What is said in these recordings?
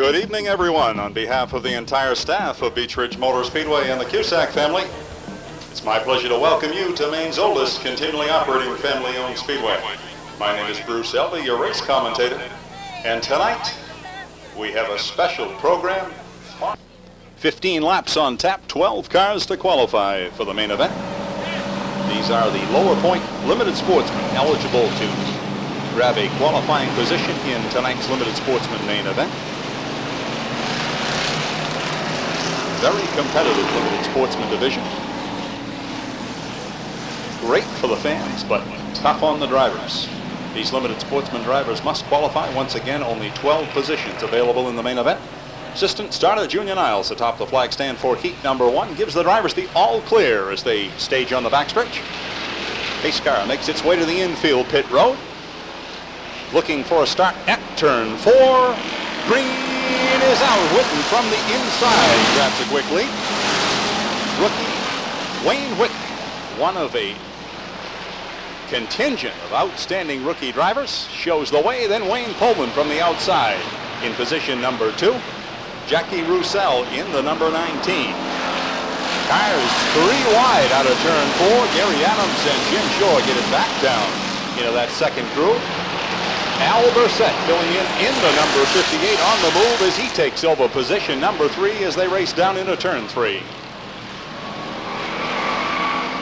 Good evening, everyone. On behalf of the entire staff of Beech Ridge Motor Speedway and the Cusack family, it's my pleasure to welcome you to Maine's oldest continually operating family-owned speedway. My name is Bruce Elby, your race commentator, and tonight we have a special program. 15 laps on tap, 12 cars to qualify for the main event. These are the lower point limited sportsmen eligible to grab a qualifying position in tonight's limited sportsman main event. Very competitive limited sportsman division. Great for the fans, but tough on the drivers. These limited sportsman drivers must qualify. Once again, only 12 positions available in the main event. Assistant starter Junior Niles atop the flag stand for heat number 1 gives the drivers the all clear as they stage on the backstretch. Pace car makes its way to the infield pit road. Looking for a start at turn 4. Green is out. Whitten from the inside grabs a quick lead. Rookie Wayne Whitten, one of a contingent of outstanding rookie drivers, shows the way. Then Wayne Pullman from the outside in position number 2. Jackie Roussel in the number 19. Tires 3 wide out of turn 4. Gary Adams and Jim Shaw get it back down into that second groove. Al Bursett filling in the number 58 on the move as he takes over position number 3 as they race down into turn 3.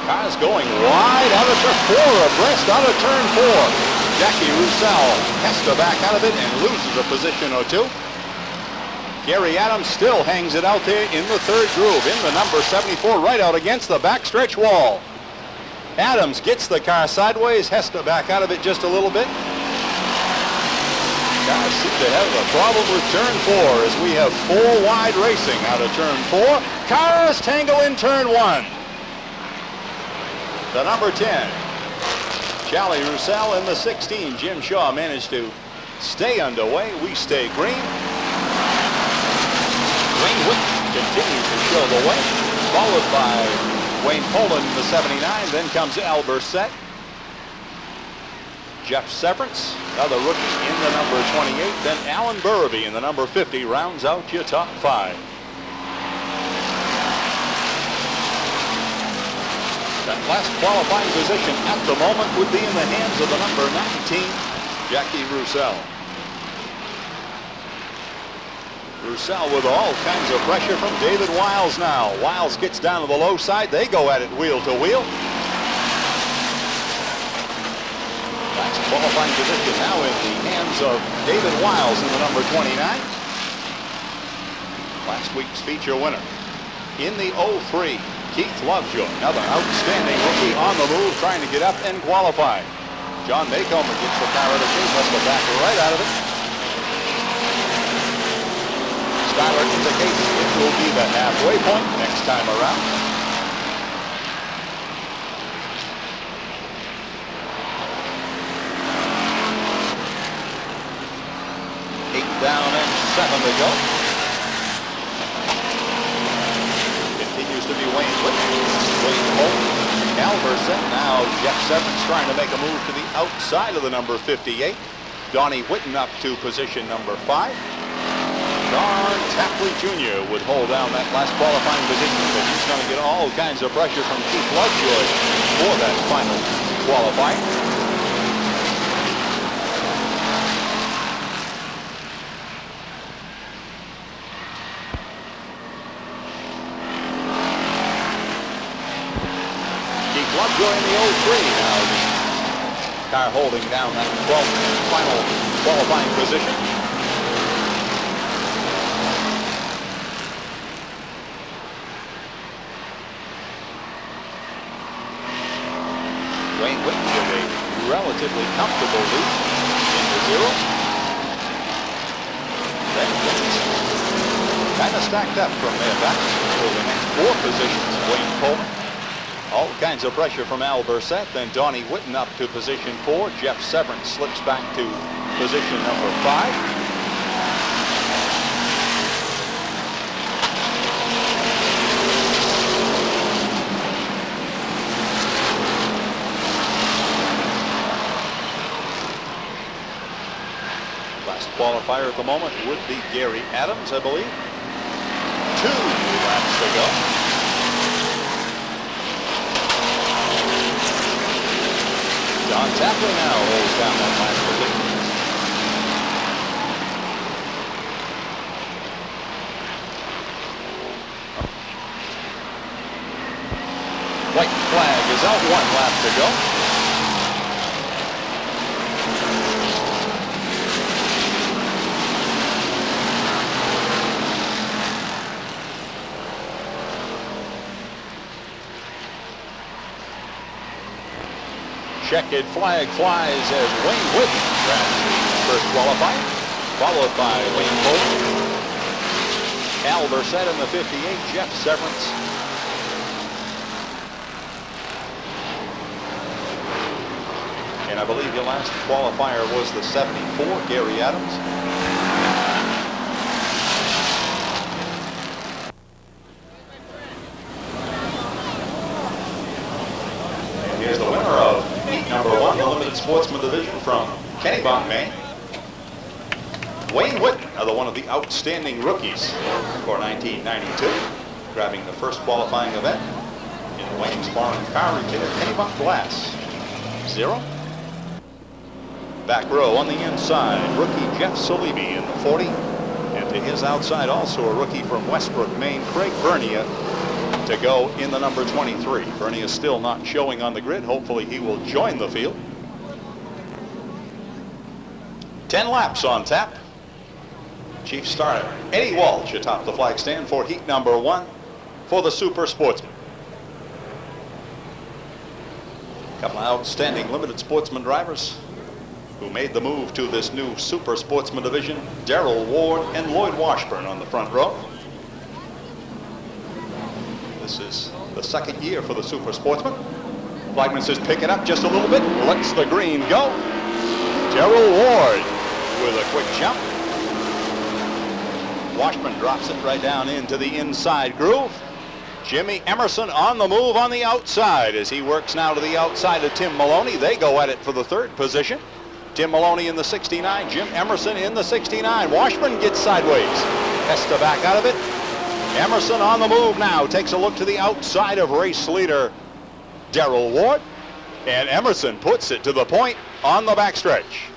Cars going wide out of turn 4, abreast out of turn 4. Jackie Roussel has to back out of it and loses a position or 2. Gary Adams still hangs it out there in the third groove in the number 74 right out against the backstretch wall. Adams gets the car sideways, has to back out of it just a little bit. Guys seem to have a problem with turn 4 as we have 4 wide racing out of turn 4. Cars tangle in turn 1. The number 10, Charlie Roussel, and the 16, Jim Shaw, managed to stay underway. We stay green. Wayne Whitten continues to show the way, followed by Wayne Poland, the 79. Then comes Al Bursett. Jeff Severance, another rookie, in the number 28. Then Alan Burby in the number 50 rounds out your top 5. That last qualifying position at the moment would be in the hands of the number 19, Jackie Roussel. Roussel with all kinds of pressure from David Wiles now. Wiles gets down to the low side. They go at it wheel to wheel. That's qualifying position now in the hands of David Wiles in the number 29. Last week's feature winner. In the 03, Keith Lovejoy, another outstanding rookie on the move, trying to get up and qualify. John Maycomer gets the car out of shape, has to back right out of it. Styler indicates it will be the halfway point next time around. Down and 7 to go. Continues to be Wayne Whitten. Wayne Holt, Al Bursett. Now Jeff Severance trying to make a move to the outside of the number 58. Donnie Whitten up to position number 5. Don Tapley Jr. would hold down that last qualifying position, but he's going to get all kinds of pressure from Keith Lovejoy for that final qualifying. Lovejoy in the 03 now. The car holding down that 12th final qualifying position. Wayne Whitten with a relatively comfortable lead into 0. Then kind of stacked up from there back for the next 4 positions. Wayne Coleman. All kinds of pressure from Al Bursett. Then Donnie Whitten up to position 4. Jeff Severance slips back to position number 5. Last qualifier at the moment would be Gary Adams, I believe. 2 laps to go. John Tapley now holds down that last position. White flag is out, 1 lap to go. Checkered flag flies as Wayne Whitten grabs the first qualifier, followed by Wayne Bolton. Al Burset in the 58, Jeff Severance. And I believe your last qualifier was the 74, Gary Adams. And here's the winner of heat number 1, the limited sportsman division from Kennebunk, Maine. Wayne Whitten, another one of the outstanding rookies for 1992, grabbing the first qualifying event in Wayne's Bar and Car Repair, Kennebunk Glass. 0. Back row on the inside, rookie Jeff Salibi in the 40. And to his outside also a rookie from Westbrook, Maine, Craig Bernia, to go in the number 23. Bernia still not showing on the grid. Hopefully he will join the field. 10 laps on tap. Chief starter Eddie Walsh atop the flag stand for heat number 1 for the Super Sportsman. A couple of outstanding limited sportsman drivers who made the move to this new Super Sportsman division, Darrell Ward and Lloyd Washburn on the front row. This is the 2nd year for the Super Sportsman. Flagman says pick it up just a little bit, lets the green go. Darrell Ward with a quick jump. Washburn drops it right down into the inside groove. Jimmy Emerson on the move on the outside as he works now to the outside of Tim Maloney. They go at it for the 3rd position. Tim Maloney in the 69, Jim Emerson in the 69. Washburn gets sideways, has to back out of it. Emerson on the move now, takes a look to the outside of race leader Darrell Ward, and Emerson puts it to the point on the backstretch.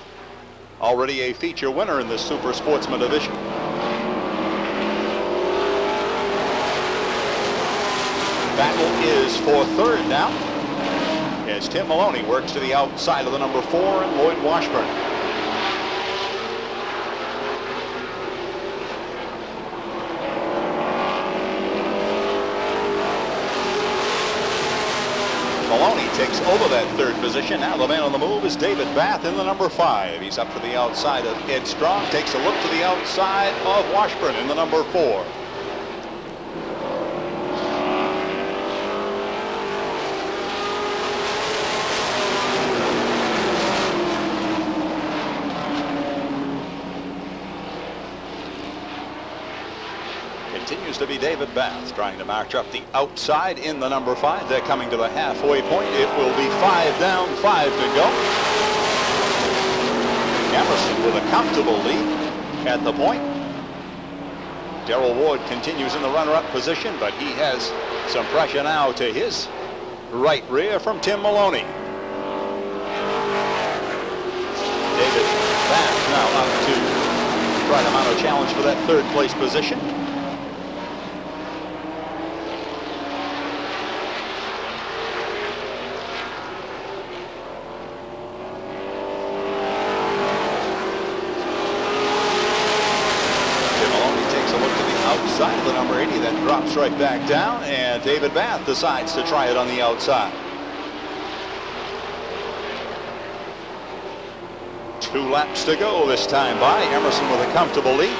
Already a feature winner in this Super Sportsman division. Battle is for 3rd now, as Tim Maloney works to the outside of the number 4 and Lloyd Washburn. Maloney takes over that 3rd position. Now the man on the move is David Bath in the number 5. He's up to the outside of Ed Strong, takes a look to the outside of Washburn in the number 4. Continues to be David Bath trying to march up the outside in the number 5. They're coming to the halfway point. It will be 5 down, 5 to go. Emerson with a comfortable lead at the point. Darrell Ward continues in the runner-up position, but he has some pressure now to his right rear from Tim Maloney. David Bath now up to try to mount a challenge for that 3rd place position. Outside of the number 80, that drops right back down, and David Bath decides to try it on the outside. 2 laps to go this time by. Emerson with a comfortable lead.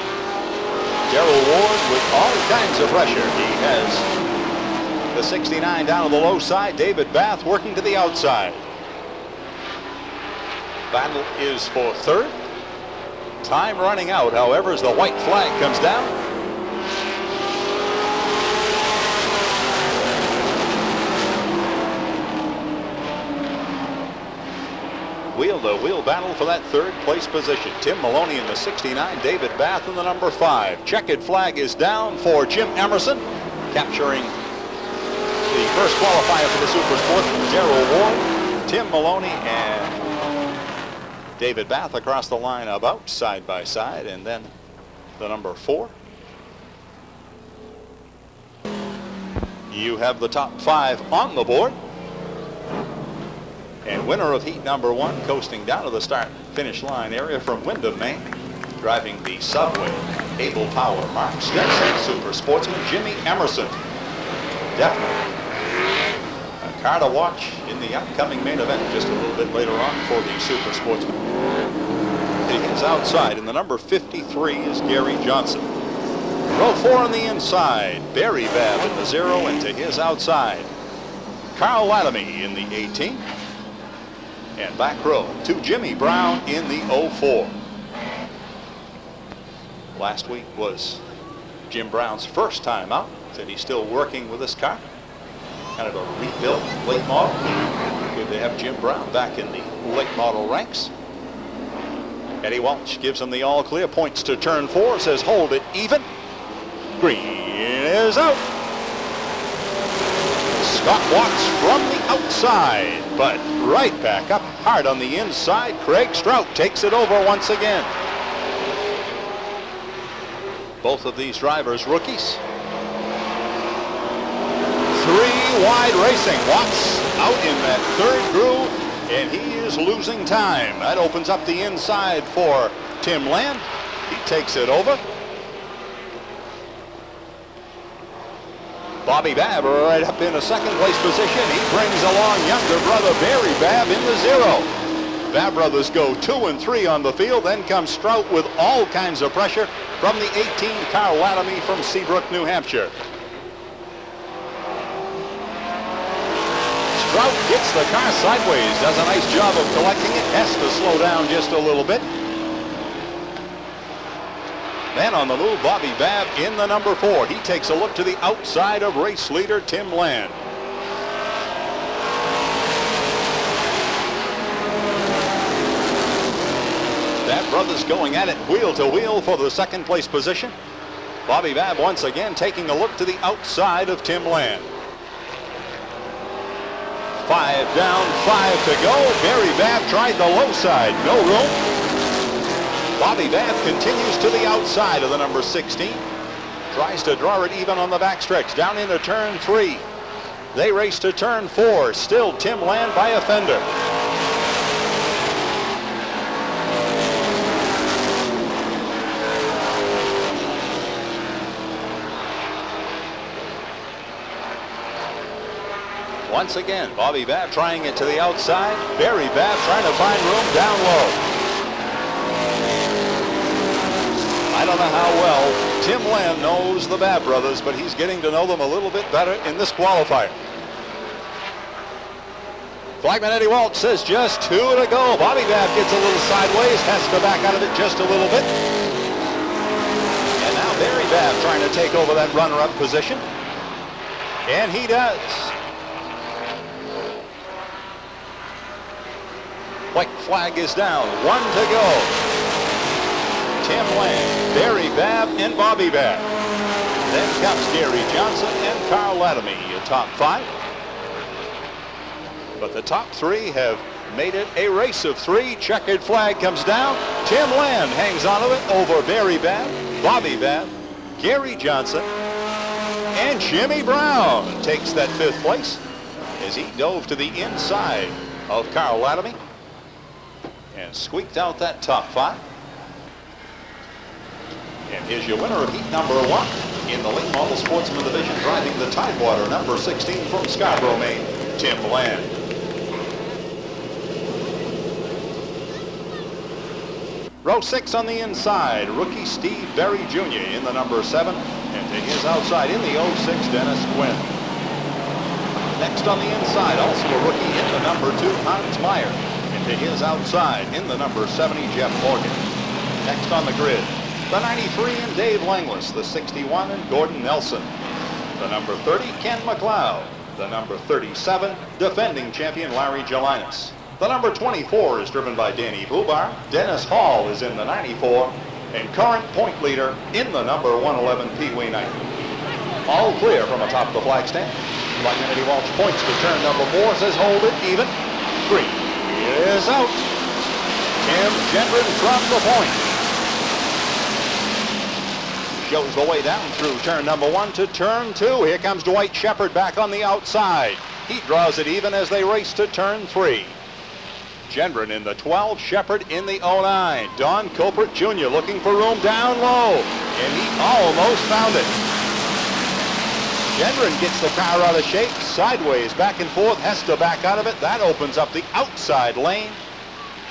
Darrell Ward with all kinds of pressure. He has the 69 down to the low side. David Bath working to the outside. Battle is for 3rd. Time running out, however, as the white flag comes down. wheel-to-wheel battle for that third place position. Tim Maloney in the 69, David Bath in the number 5. Checkered flag is down for Jim Emerson, capturing the first qualifier for the Super Sportsman. Gerald Ward, Tim Maloney, and David Bath across the line about side by side, and then the number 4. You have the top 5 on the board. And winner of heat number 1, coasting down to the start-finish line area from Windham, Maine, driving the Subway, Able Power, Mark Stetson, Super Sportsman, Jimmy Emerson. Definitely a car to watch in the upcoming main event just a little bit later on for the Super Sportsman. To his outside in the number 53 is Gary Johnson. Row 4 on the inside, Barry Babb in the 0, and to his outside, Carl Lattamy in the 18. And back row to Jimmy Brown in the 04. Last week was Jim Brown's first time out. Said he's still working with this car. Kind of a rebuilt late model. Good to have Jim Brown back in the late model ranks. Eddie Welch gives him the all clear. Points to turn 4. Says hold it even. Green is out. Scott Watts from the outside, but right back up hard on the inside. Craig Strout takes it over once again. Both of these drivers rookies. 3 wide racing. Watts out in that third groove, and he is losing time. That opens up the inside for Tim Land. He takes it over. Bobby Babb right up in a second place position. He brings along younger brother Barry Babb in the 0. Babb brothers go 2 and 3 on the field. Then comes Strout with all kinds of pressure from the 18, Carl Lattamy from Seabrook, New Hampshire. Strout gets the car sideways, does a nice job of collecting it, has to slow down just a little bit. Then on the move, Bobby Babb in the number 4. He takes a look to the outside of race leader Tim Land. Babb brothers going at it wheel to wheel for the second place position. Bobby Babb once again taking a look to the outside of Tim Land. 5 down, 5 to go. Barry Babb tried the low side, no room. Bobby Babb continues to the outside of the number 16. Tries to draw it even on the backstretch. Down into turn 3. They race to turn 4. Still Tim Land by a fender. Once again, Bobby Babb trying it to the outside. Barry Babb trying to find room down low. I don't know how well Tim Land knows the Babb brothers, but he's getting to know them a little bit better in this qualifier. Flagman Eddie Welch says just 2 to go. Bobby Babb gets a little sideways, has to back out of it just a little bit. And now Barry Babb trying to take over that runner-up position. And he does. White flag is down, 1 to go. Tim Land, Barry Babb, and Bobby Babb. Then comes Gary Johnson and Carl Lattamy, a top 5. But the top 3 have made it a race of 3. Checkered flag comes down. Tim Land hangs on to it over Barry Babb, Bobby Babb, Gary Johnson, and Jimmy Brown takes that 5th place as he dove to the inside of Carl Lattamy and squeaked out that top 5. And here's your winner of heat number 1 in the late model sportsman division, driving the Tidewater number 16 from Scarborough, Maine, Tim Land. Row 6 on the inside, rookie Steve Berry Jr. in the number 7, and to his outside in the 06, Dennis Quinn. Next on the inside, also a rookie in the number 2, Hans Meyer, and to his outside in the number 70, Jeff Morgan. Next on the grid, the 93 and Dave Langlis, the 61 and Gordon Nelson, the number 30 Ken McLeod, the number 37 defending champion Larry Gelinas. The number 24 is driven by Danny Bubar. Dennis Hall is in the 94. And current point leader in the number 111 Pee Wee Knight. All clear from atop the flag stand. Flagman Eddie Walsh points to turn number 4, says hold it even. 3 is out. Tim Gendron from the point. Shows the way down through turn number 1 to turn 2. Here comes Dwight Shepard back on the outside. He draws it even as they race to turn 3. Gendron in the 12, Shepard in the 09. Don Culpert Jr. looking for room down low, and he almost found it. Gendron gets the car out of shape, sideways, back and forth, has to back out of it. That opens up the outside lane.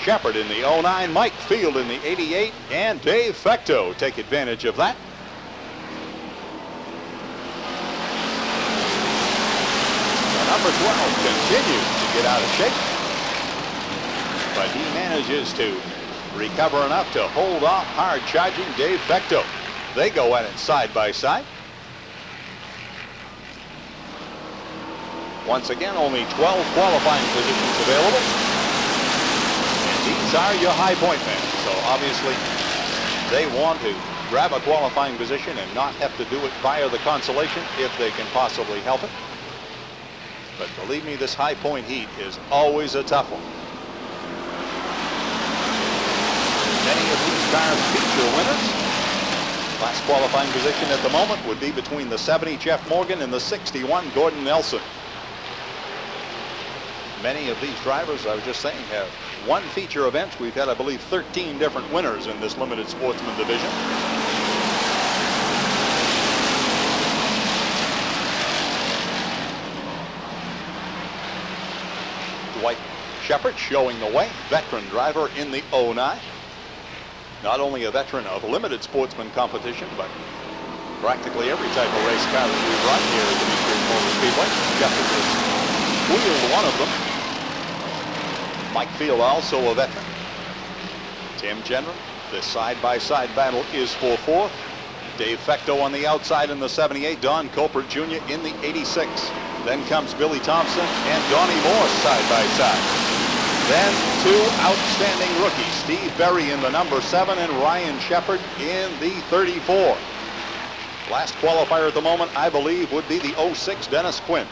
Shepard in the 09, Mike Field in the 88, and Dave Fecto take advantage of that. The number 12 continues to get out of shape, but he manages to recover enough to hold off hard-charging Dave Fecto. They go at it side by side. Once again, only 12 qualifying positions available. And these are your high point men. So obviously, they want to grab a qualifying position and not have to do it via the consolation if they can possibly help it. But believe me, this high point heat is always a tough one. Many of these cars feature winners. Last qualifying position at the moment would be between the 70 Jeff Morgan and the 61 Gordon Nelson. Many of these drivers, I was just saying, have won feature events. We've had, I believe, 13 different winners in this limited sportsman division. Dwight Shepard showing the way, veteran driver in the 09. Not only a veteran of limited sportsman competition, but practically every type of race car that we've run here at the Beech Motor Speedway. Shepard has wheeled one of them. Mike Field also a veteran. Tim Gendron, this side-by-side battle is for 4th. Dave Fecto on the outside in the 78. Don Culpert Jr. in the 86. Then comes Billy Thompson and Donnie Morse side-by-side. Then 2 outstanding rookies, Steve Berry in the number 7 and Ryan Shepard in the 34. Last qualifier at the moment, I believe, would be the 06 Dennis Quinn.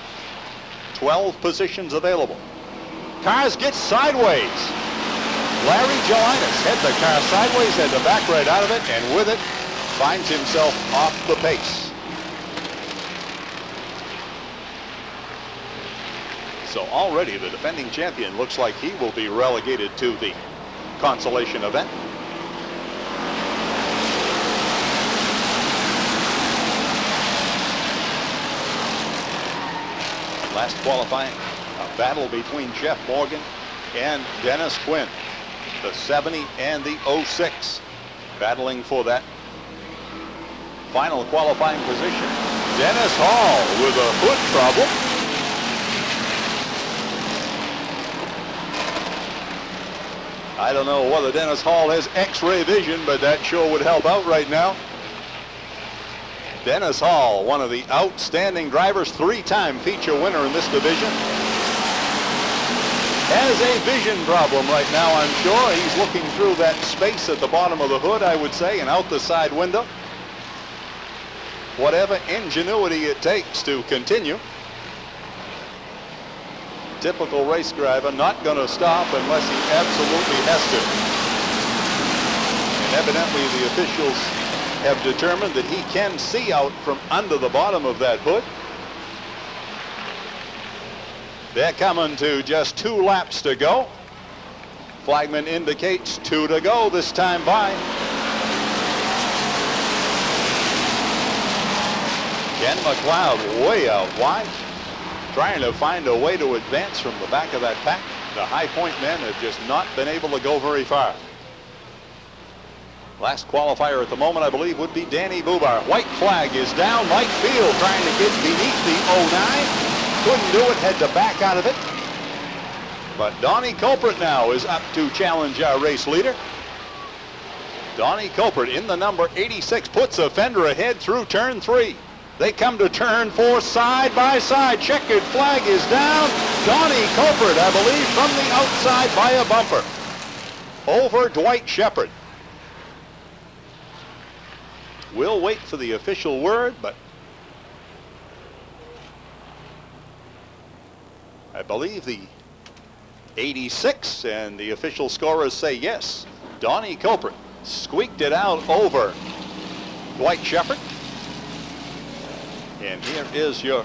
12 positions available. Cars get sideways. Larry Gelinas had the car sideways, had to back right out of it, and with it, finds himself off the pace. So already the defending champion looks like he will be relegated to the consolation event. Last qualifying, a battle between Jeff Morgan and Dennis Quinn. The 70 and the 06 battling for that final qualifying position. Dennis Hall with a foot trouble. I don't know whether Dennis Hall has x-ray vision, but that sure would help out right now. Dennis Hall, one of the outstanding drivers, 3-time feature winner in this division, has a vision problem right now, I'm sure. He's looking through that space at the bottom of the hood, I would say, and out the side window. Whatever ingenuity it takes to continue. Typical race driver, not going to stop unless he absolutely has to. And evidently the officials have determined that he can see out from under the bottom of that hood. They're coming to just 2 laps to go. Flagman indicates 2 to go this time by. Ken McLeod way out wide, trying to find a way to advance from the back of that pack. The high point men have just not been able to go very far. Last qualifier at the moment, I believe, would be Danny Bubar. White flag is down. Mike Field trying to get beneath the 09. Couldn't do it, had to back out of it. But Donnie Culpert now is up to challenge our race leader. Donnie Culpert in the number 86 puts a fender ahead through turn 3. They come to turn 4 side by side. Checkered flag is down. Donnie Culprit, I believe, from the outside by a bumper over Dwight Shepard. We'll wait for the official word, but I believe the 86 and the official scorers say yes. Donnie Culprit squeaked it out over Dwight Shepard. And here is your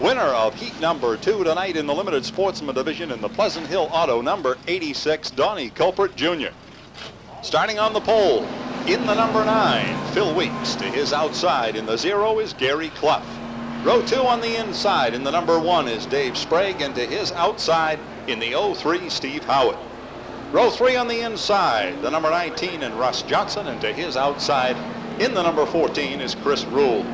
winner of heat number 2 tonight in the limited sportsman division in the Pleasant Hill Auto, number 86, Donnie Culprit Jr. Starting on the pole in the number 9, Phil Weeks. To his outside in the 0 is Gary Clough. Row 2 on the inside in the number 1 is Dave Sprague, and to his outside in the 03, Steve Howard. Row 3 on the inside, the number 19 and Russ Johnson, and to his outside in the number 14 is Chris Rule.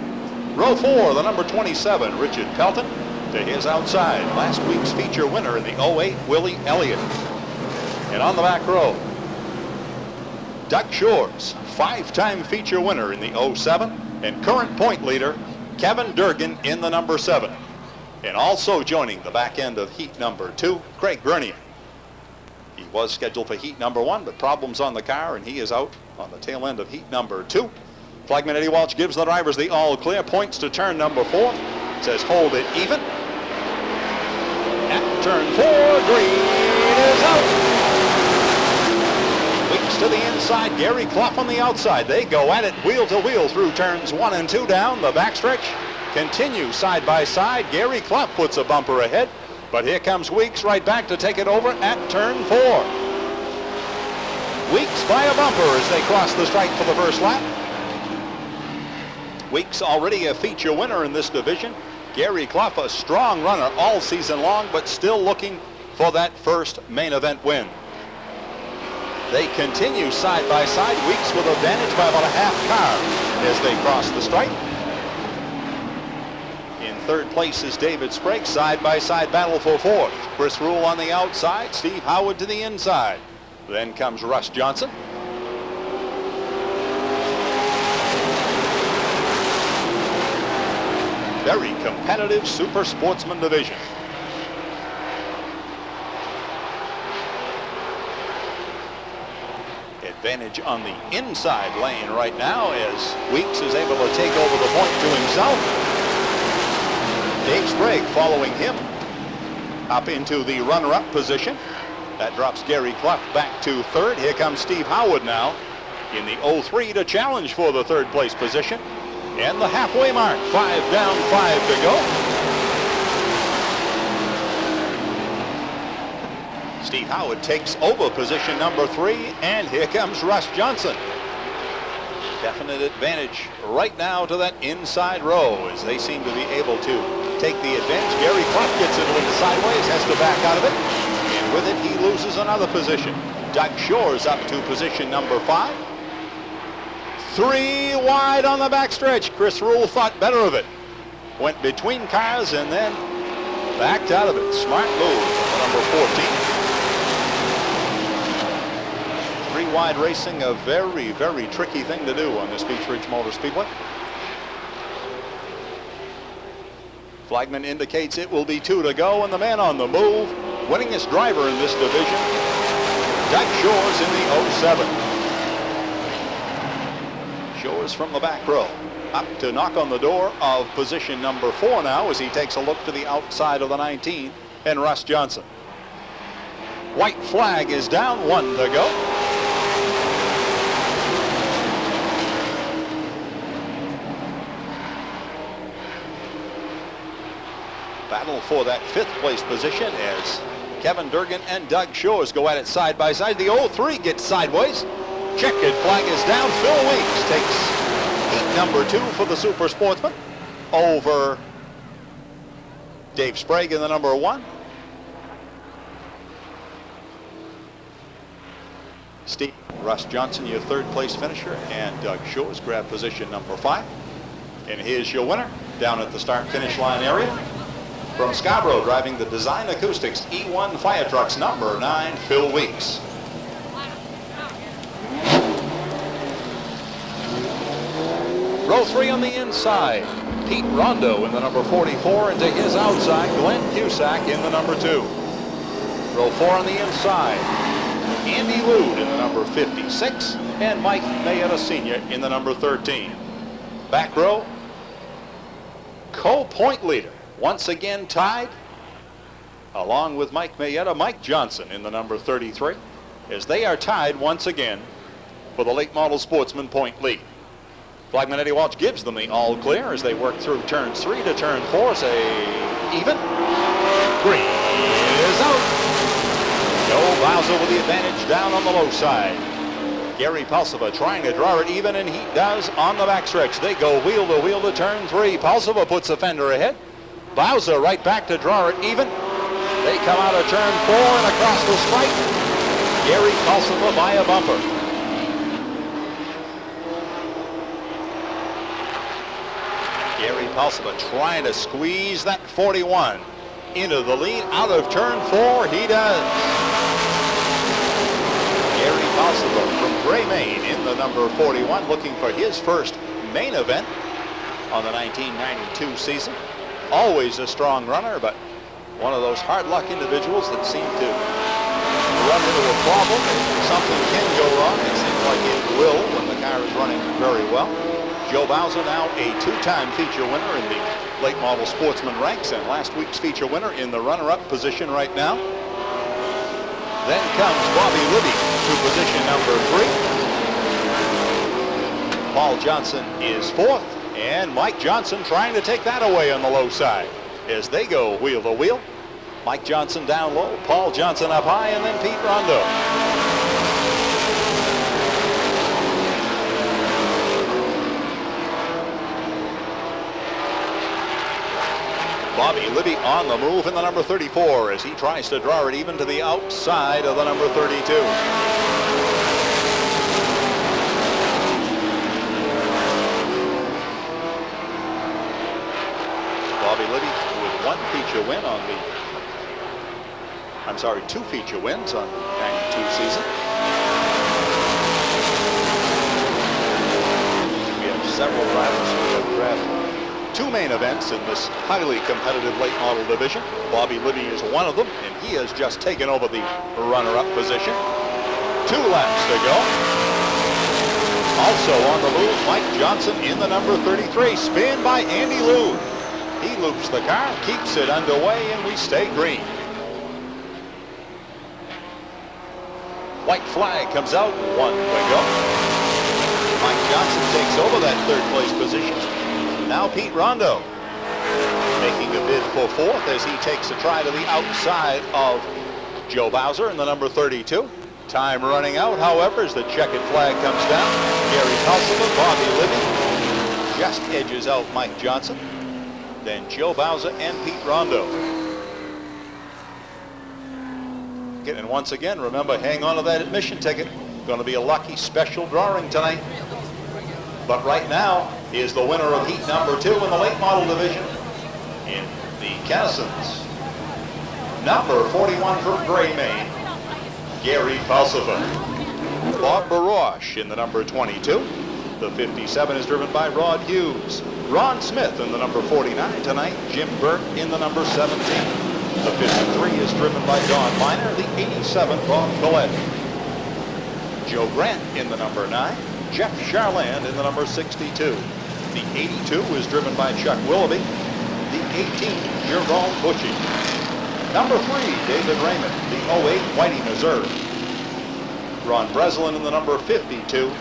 Row 4, the number 27, Richard Pelton. To his outside, last week's feature winner in the 08, Willie Elliott. And on the back row, Doug Shores, 5-time feature winner in the 07, and current point leader, Kevin Durgan in the number 7. And also joining the back end of heat number 2, Craig Grenier. He was scheduled for heat number 1, but problems on the car, and he is out on the tail end of heat number 2. Flagman Eddie Walsh gives the drivers the all clear. Points to turn number 4. Says hold it even. At turn 4, green is out. Weeks to the inside, Gary Clough on the outside. They go at it wheel to wheel through turns 1 and 2 down the backstretch. Continue side by side. Gary Clough puts a bumper ahead, but here comes Weeks right back to take it over at turn 4. Weeks by a bumper as they cross the stripe for the first lap. Weeks already a feature winner in this division. Gary Clough, a strong runner all season long, but still looking for that first main event win. They continue side by side. Weeks with advantage by about a half car as they cross the stripe. In third place is David Sprague. Side by side battle for fourth. Chris Rule on the outside. Steve Howard to the inside. Then comes Russ Johnson. Very competitive super sportsman division. Advantage on the inside lane right now as Weeks is able to take over the point to himself. Dave Sprague following him up into the runner-up position. That drops Gary Clough back to third. Here comes Steve Howard now in the 03 to challenge for the third place position. And the halfway mark, 5 down, 5 to go. Steve Howard takes over position number 3, and here comes Russ Johnson. Definite advantage right now to that inside row as they seem to be able to take the advantage. Gary Clough gets it a little sideways, has to back out of it, and with it he loses another position. Doug Shores up to position number 5. 3 wide on the backstretch. Chris Rule thought better of it. Went between cars and then backed out of it. Smart move from number 14. 3 wide racing, a very, very tricky thing to do on this Beech Ridge Motor Speedway. Flagman indicates it will be 2 to go, and the man on the move, winningest driver in this division, Doug Shores in the 07. Shores from the back row up to knock on the door of position number 4 now as he takes a look to the outside of the 19 and Russ Johnson. White flag is down, 1 to go. Battle for that 5th place position as Kevin Durgan and Doug Shores go at it side by side. The 03 gets sideways. Checkered flag is down. Phil Weeks takes heat number 2 for the super sportsman over Dave Sprague in the number 1. Steve, Russ Johnson, your 3rd place finisher, and Doug Shores grab position number 5. And here's your winner down at the start finish line area. From Scarborough, driving the Design Acoustics E1 Fire Trucks number 9, Phil Weeks. Row 3 on the inside, Pete Rondo in the number 44, and to his outside, Glenn Cusack in the number 2. Row 4 on the inside, Andy Lude in the number 56, and Mike Mayetta Sr. in the number 13. Back row, co-point leader, once again tied, along with Mike Mayetta, Mike Johnson in the number 33, as they are tied once again for the late model sportsman point lead. Flagman Eddie Walsh gives them the all clear as they work through turns 3 to turn 4. Say even. Green is out. Joe Bowser with the advantage down on the low side. Gary Pulsova trying to draw it even, and he does on the backstretch. They go wheel to turn 3. Pulsova puts the fender ahead. Bowser right back to draw it even. They come out of turn 4 and across the stripe. Gary Pulsova by a bumper. Gary Pulsova trying to squeeze that 41 into the lead out of turn 4. He does. Gary Pulsova from Gray, Maine in the number 41, looking for his first main event on the 1992 season. Always a strong runner, but one of those hard luck individuals that seem to run into a problem. Something can go wrong. It seems like it will when the car is running very well. Joe Bowser now a 2-time feature winner in the late model sportsman ranks, and last week's feature winner in the runner-up position right now. Then comes Bobby Libby to position number 3. Paul Johnson is 4th, and Mike Johnson trying to take that away on the low side as they go wheel to wheel. Mike Johnson down low, Paul Johnson up high, and then Pete Rondo. Bobby Libby on the move in the number 34 as he tries to draw it even to the outside of the number 32. Bobby Libby with 1 feature win on the, 2 feature wins on the 92 season. We have several drivers who have drafted 2 main events in this highly competitive late model division. Bobby Libby is one of them, and he has just taken over the runner-up position. 2 laps to go. Also on the move, Mike Johnson in the number 33, spin by Andy Lude. He loops the car, keeps it underway, and we stay green. White flag comes out, 1 to go. Mike Johnson takes over that 3rd place position. Now Pete Rondo making a bid for 4th as he takes a try to the outside of Joe Bowser in the number 32. Time running out, however, as the checkered flag comes down. Gary Pulsova, Bobby Libby just edges out Mike Johnson. Then Joe Bowser and Pete Rondo. And once again, remember, hang on to that admission ticket. Going to be a lucky special drawing tonight. But right now is the winner of heat number 2 in the late model division in the Kennisons. Number 41 from Gray, Maine, Gary Pulsova. Bob Barosh in the number 22. The 57 is driven by Rod Hughes. Ron Smith in the number 49 tonight. Jim Burke in the number 17. The 53 is driven by Don Miner. The 87, Bob Collette. Joe Grant in the number 9. Jeff Charland in the number 62. The 82 is driven by Chuck Willoughby. The 18, Jerome Bushy. Number 3, David Raymond. The 08, Whitey, Missouri. Ron Breslin in the number 52.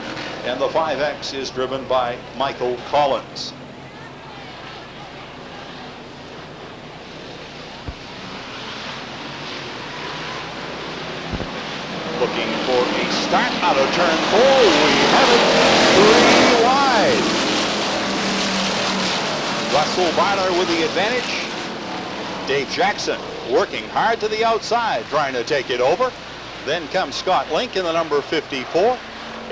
And the 5X is driven by Michael Collins. Looking for a start out of turn 4. We have it 3 wide. Russell Barner with the advantage. Dave Jackson working hard to the outside, trying to take it over. Then comes Scott Link in the number 54.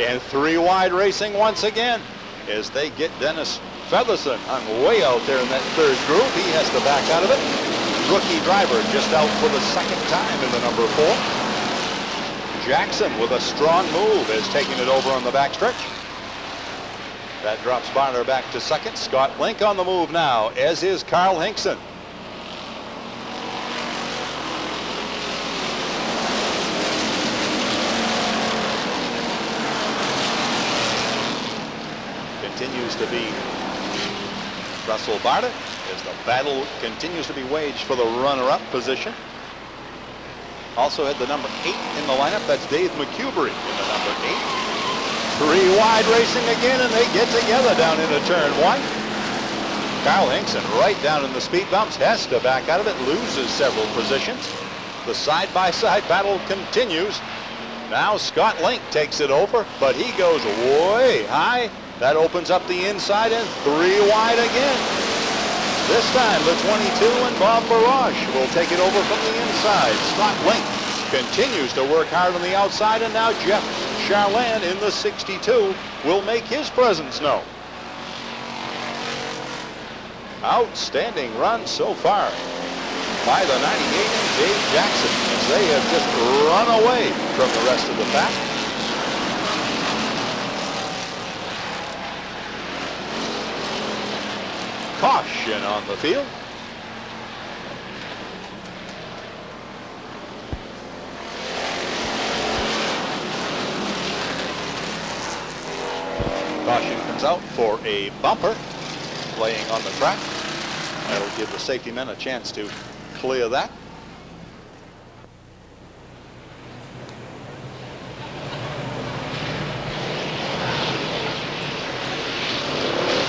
And 3 wide racing once again as they get Dennis Featherson hung way out there in that 3rd group. He has to back out of it. Rookie driver just out for the 2nd time in the number 4. Jackson with a strong move has taken it over on the backstretch. That drops Barner back to second. Scott Link on the move now, as is Carl Hinkson. Continues to be Russell Barta as the battle continues to be waged for the runner-up position. Also had the number 8 in the lineup. That's Dave McCubry in the number 8. 3 wide racing again, and they get together down into turn 1. Carl Hinkson right down in the speed bumps, has to back out of it, loses several positions. The side-by-side battle continues. Now Scott Link takes it over, but he goes way high. That opens up the inside and 3 wide again. This time the 22 and Bob Barrage will take it over from the inside. Scott Link continues to work hard on the outside, and now Jeff Charland in the 62 will make his presence known. Outstanding run so far by the 98 and Dave Jackson, as they have just run away from the rest of the pack. Caution on the field. Caution comes out for a bumper laying on the track. That'll give the safety men a chance to clear that.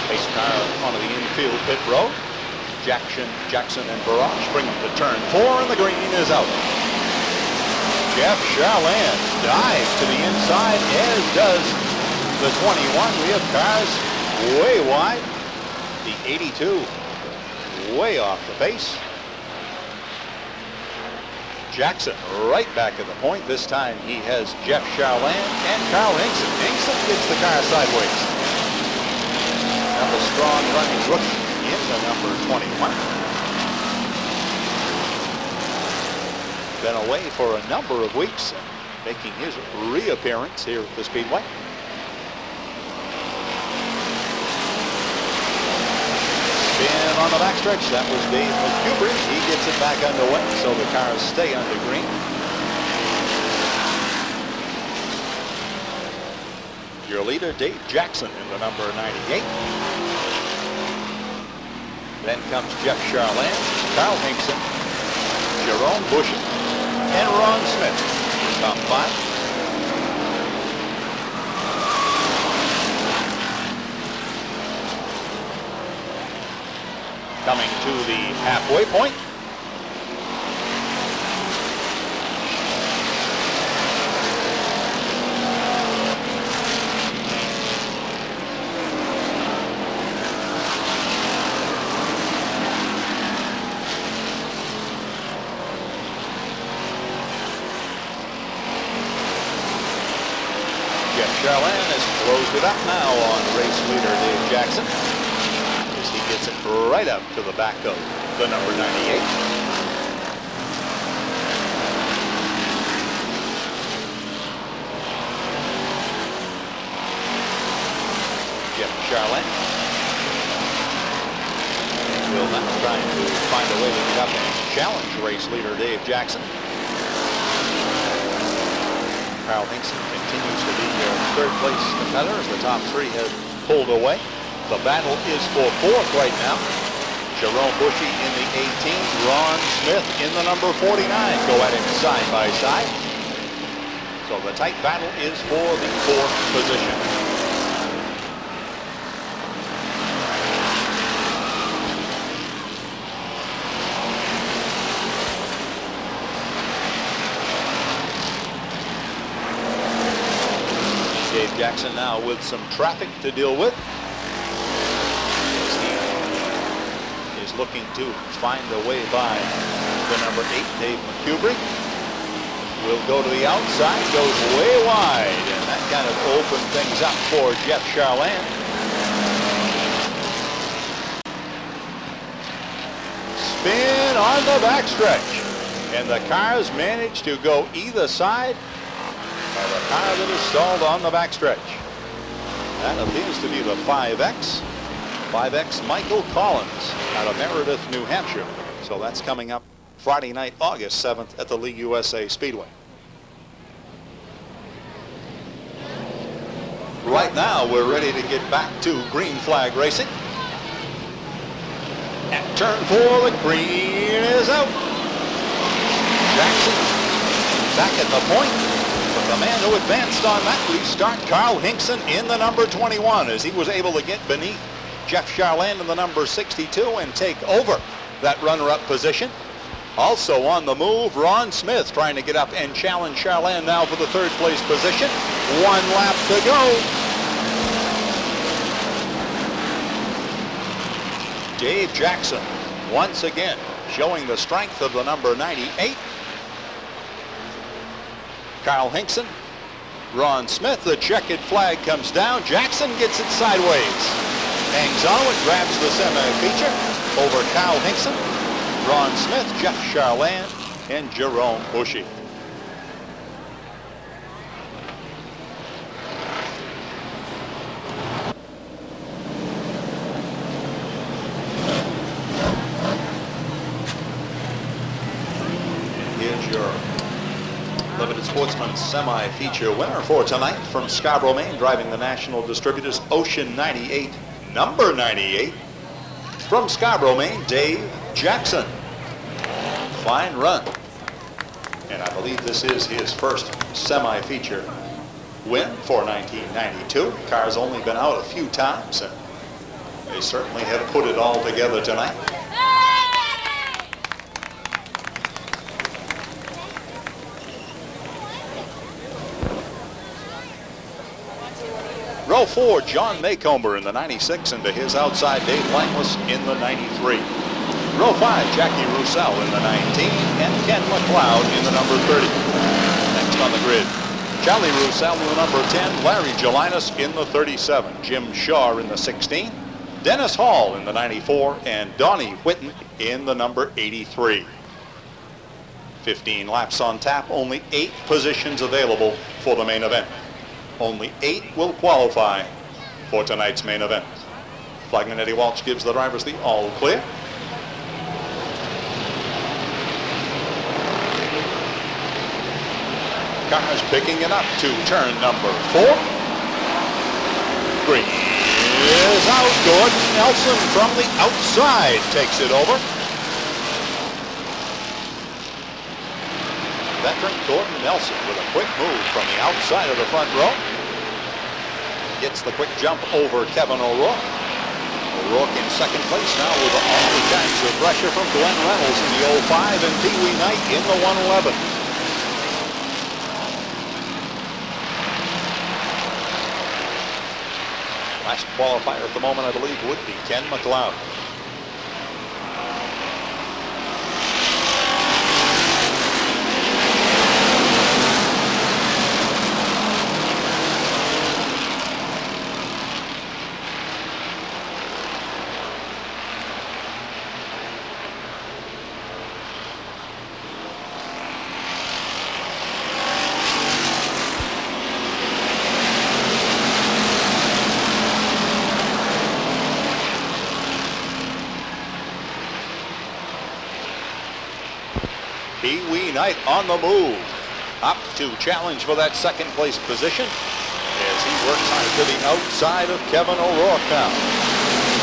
Pace car onto the infield pit road. Jackson and Barrage bring them to turn 4, and the green is out. Jeff Charland dives to the inside, as does the 21. We have cars way wide. The 82 way off the pace. Jackson right back at the point. This time he has Jeff Charland and Carl Hinkson. Hinkson gets the car sideways. Now the strong running rookie in the number 21. Been away for a number of weeks, making his reappearance here at the Speedway. Spin on the backstretch. That was Dave McCubry. He gets it back underway, so the cars stay under green. Your leader, Dave Jackson, in the number 98. Then comes Jeff Charland, Carl Hinkson, Jerome Bushy, and Ron Smith. Top 5. Coming to the halfway point. Jeff Charland has closed it up now on race leader Dave Jackson, as he gets it right up to the back of the number 98. Jeff Charland will now try to find a way to get up and challenge race leader Dave Jackson. Carl Hinkson continues to be your third place competitor as the top 3 have pulled away. The battle is for 4th right now. Jerome Bushy in the 18th, Ron Smith in the number 49 go at it side by side. So the tight battle is for the 4th position. Dave Jackson now with some traffic to deal with. He is looking to find a way by the number 8, Dave McCubry. Will go to the outside, goes way wide, and that kind of opened things up for Jeff Charland. Spin on the backstretch, and the cars managed to go either side. The car that is stalled on the backstretch. That appears to be the 5X. 5X Michael Collins out of Meredith, New Hampshire. So that's coming up Friday night, August 7th at the League USA Speedway. Right now, we're ready to get back to green flag racing. At turn 4, the green is out. Jackson back at the point. But the man who advanced on that restart, Carl Hinkson, in the number 21, as he was able to get beneath Jeff Charland in the number 62 and take over that runner-up position. Also on the move, Ron Smith trying to get up and challenge Charland now for the third place position. 1 lap to go. Dave Jackson once again showing the strength of the number 98. Carl Hinkson, Ron Smith, the checkered flag comes down. Jackson gets it sideways. Hangs on it, grabs the semi-feature over Carl Hinkson, Ron Smith, Jeff Charland, and Jerome Bushy. Here's your Limited Sportsman semi-feature winner for tonight from Scarborough, Maine, driving the National Distributors Ocean 98, number 98. From Scarborough, Maine, Dave Jackson. Fine run. And I believe this is his first semi-feature win for 1992. Car's only been out a few times, and they certainly have put it all together tonight. Row 4, John Maycomber in the 96, and to his outside, Dave Langlis in the 93. Row 5, Jackie Roussel in the 19, and Ken McLeod in the number 30. Next on the grid, Charlie Roussel in the number 10, Larry Gelinas in the 37, Jim Shaw in the 16, Dennis Hall in the 94, and Donnie Whitten in the number 83. 15 laps on tap, only 8 positions available for the main event. Only 8 will qualify for tonight's main event. Flagman Eddie Walsh gives the drivers the all clear. Cars picking it up to turn number 4. Green is out. Gordon Nelson from the outside takes it over. Veteran Gordon Nelson with a quick move from the outside of the front row. Gets the quick jump over Kevin O'Rourke. O'Rourke in second place now with all the kinds of pressure from Glenn Reynolds in the 05 and Pee Wee Knight in the 111. Last qualifier at the moment, I believe, would be Ken McLeod. Pee Wee Knight on the move, up to challenge for that second place position as he works hard to the outside of Kevin O'Rourke now.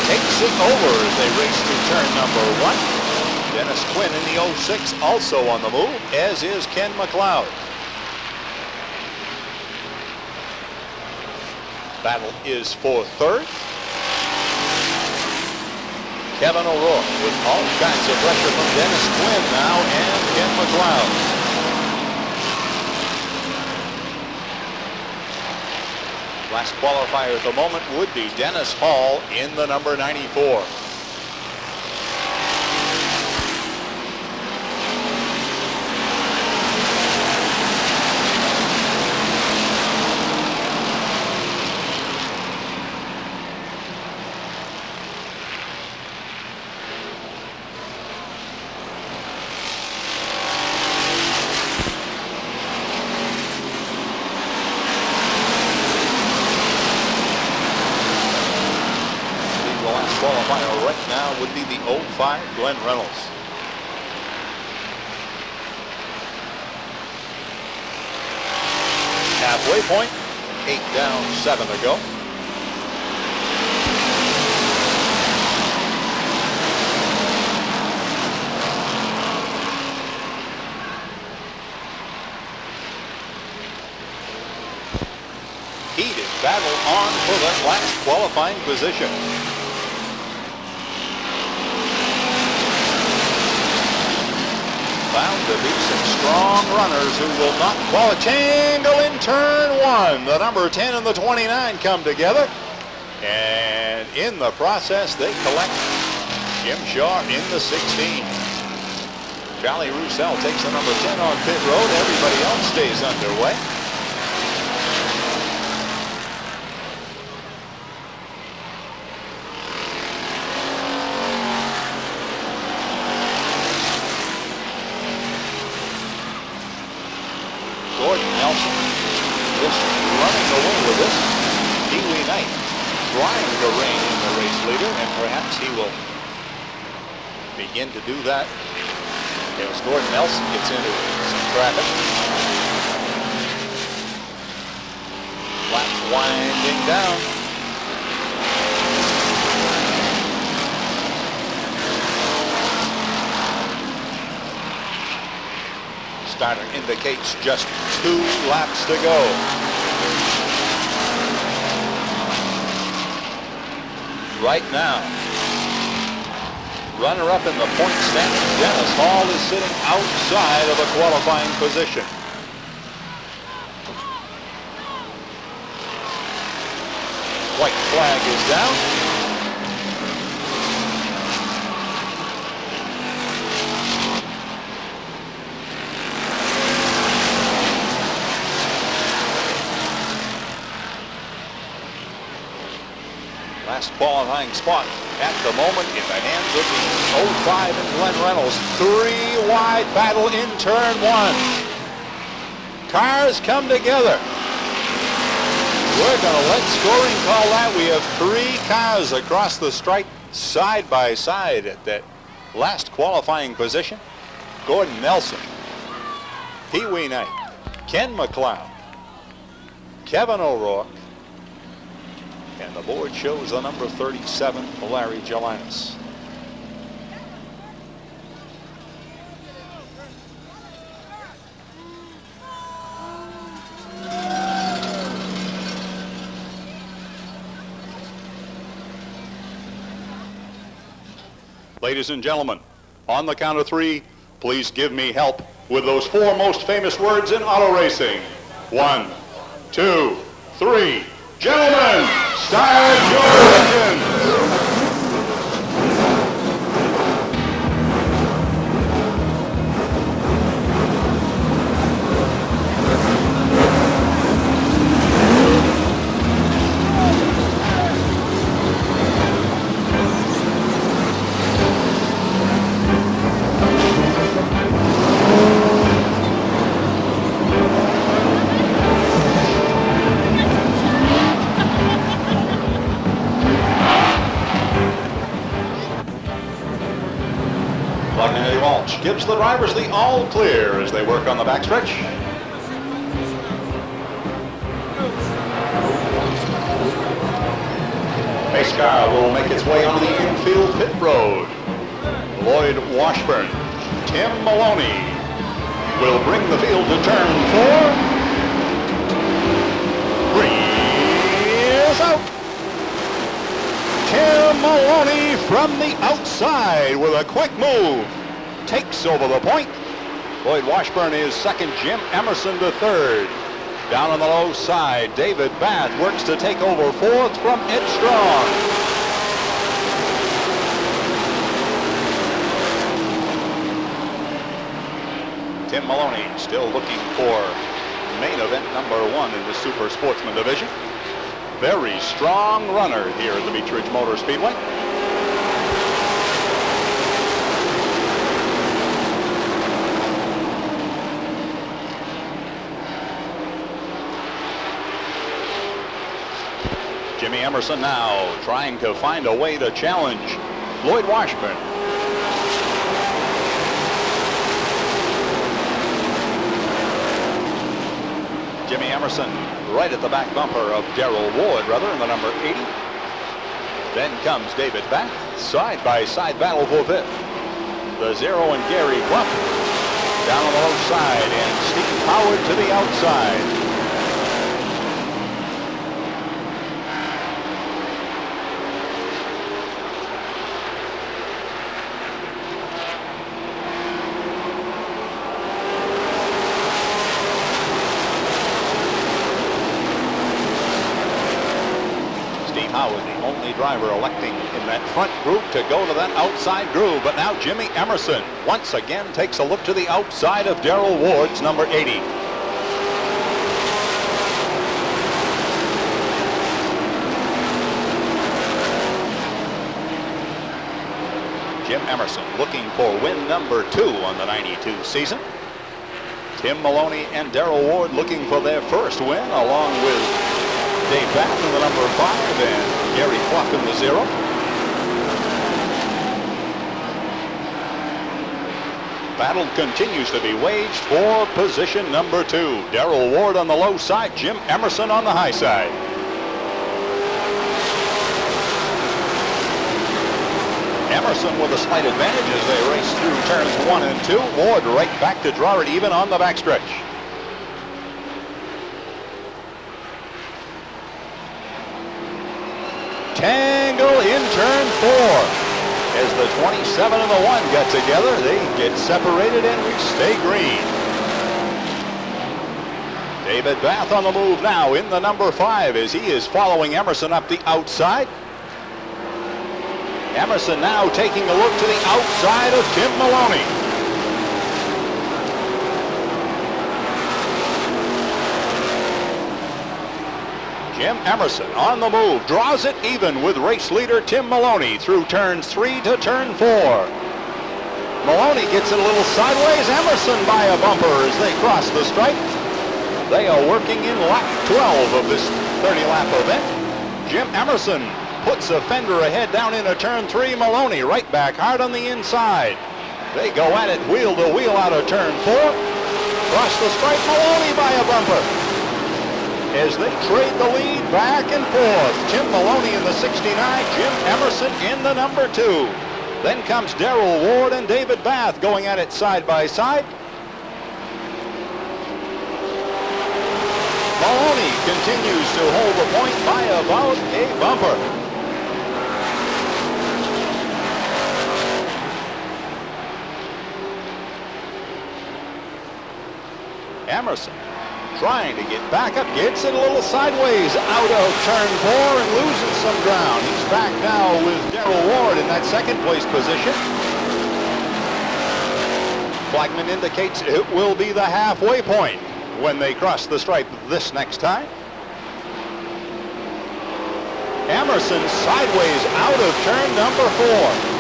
Takes it over as they race to turn number 1. Dennis Quinn in the 06 also on the move, as is Ken McLeod. Battle is for third. Kevin O'Rourke with all kinds of pressure from Dennis Quinn now and Ken McLeod. Last qualifier at the moment would be Dennis Hall in the number 94. qualifier right now would be the 05 Glenn Reynolds. Halfway point, 8 down, 7 to go. Heated battle on for that last qualifying position. Bound to be some strong runners who will not tangle in turn one. The number 10 and the 29 come together, and in the process they collect Jim Shaw in the 16. Charlie Roussel takes the number 10 on pit road. Everybody else stays underway. Just running away with this. Pee-wee Knight trying to rein in the race leader, and perhaps he will begin to do that as Gordon Nelson gets into some traffic. Laps winding down. Starter indicates just 2 laps to go. Right now, runner-up in the point standing, Dennis Hall is sitting outside of a qualifying position. White flag is down. Last qualifying spot at the moment in the hands of the 05 and Glenn Reynolds. 3 wide battle in turn 1. Cars come together. We're going to let scoring call that. We have 3 cars across the stripe side by side at that last qualifying position. Gordon Nelson, Pee-wee Knight, Ken McLeod, Kevin O'Rourke, and the board shows the number 37, Larry Gelinas. Ladies and gentlemen, on the count of 3, please give me help with those 4 most famous words in auto racing. 1, 2, 3. Gentlemen, start your engines. Gives the drivers the all clear as they work on the backstretch. Pace car will make its way onto the infield pit road. Lloyd Washburn, Tim Maloney will bring the field to turn 4. Breeze out. Tim Maloney from the outside with a quick move. Takes over the point. Lloyd Washburn is second. Jim Emerson to third. Down on the low side, David Bath works to take over fourth from Ed Strong. Tim Maloney still looking for main event number 1 in the Super Sportsman division. Very strong runner here at the Beech Ridge Motor Speedway. Jimmy Emerson Emerson now trying to find a way to challenge Lloyd Washburn. Jimmy Emerson right at the back bumper of Darrell Ward, rather, in the number 80. Then comes David Bath, side-by-side battle for fifth. The Zero and Gary Clough down on the low side, and Steve Howard to the outside. Howard, the only driver electing in that front group to go to that outside groove. But now Jimmy Emerson once again takes a look to the outside of Darrell Ward's number 80. Jim Emerson looking for win number 2 on the 92 season. Tim Maloney and Darrell Ward looking for their first win, along with Dave Bath in the number 5 and Gary Clough in the 0. Battle continues to be waged for position number 2. Darrell Ward on the low side, Jim Emerson on the high side. Emerson with a slight advantage as they race through turns 1 and 2. Ward right back to draw it even on the backstretch. Tangle in turn 4. As the 27 and the 1 get together, they get separated and we stay green. David Bath on the move now in the number 5 as he is following Emerson up the outside. Emerson now taking a look to the outside of Tim Maloney. Jim Emerson on the move, draws it even with race leader Tim Maloney through turns 3 to turn 4. Maloney gets it a little sideways, Emerson by a bumper as they cross the stripe. They are working in lap 12 of this 30-lap event. Jim Emerson puts a fender ahead down into turn 3. Maloney right back hard on the inside. They go at it wheel to wheel out of turn 4. Cross the stripe, Maloney by a bumper. As they trade the lead back and forth. Tim Maloney in the 69, Jim Emerson in the number 2. Then comes Darrell Ward and David Bath going at it side by side. Maloney continues to hold the point by about a bumper. Emerson trying to get back up, gets it a little sideways out of turn 4 and loses some ground. He's back now with Darrell Ward in that second place position. Flagman indicates it will be the halfway point when they cross the stripe this next time. Emerson sideways out of turn number 4.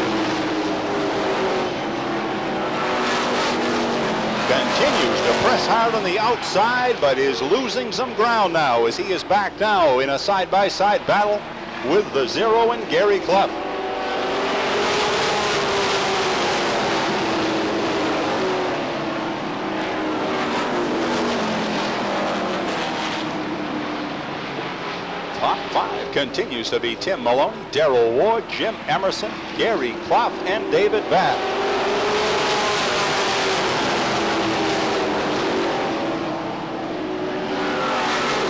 Continues to press hard on the outside, but is losing some ground now as he is back now in a side-by-side battle with the 0 and Gary Clough. Top 5 continues to be Tim Maloney, Darrell Ward, Jim Emerson, Gary Clough, and David Bath.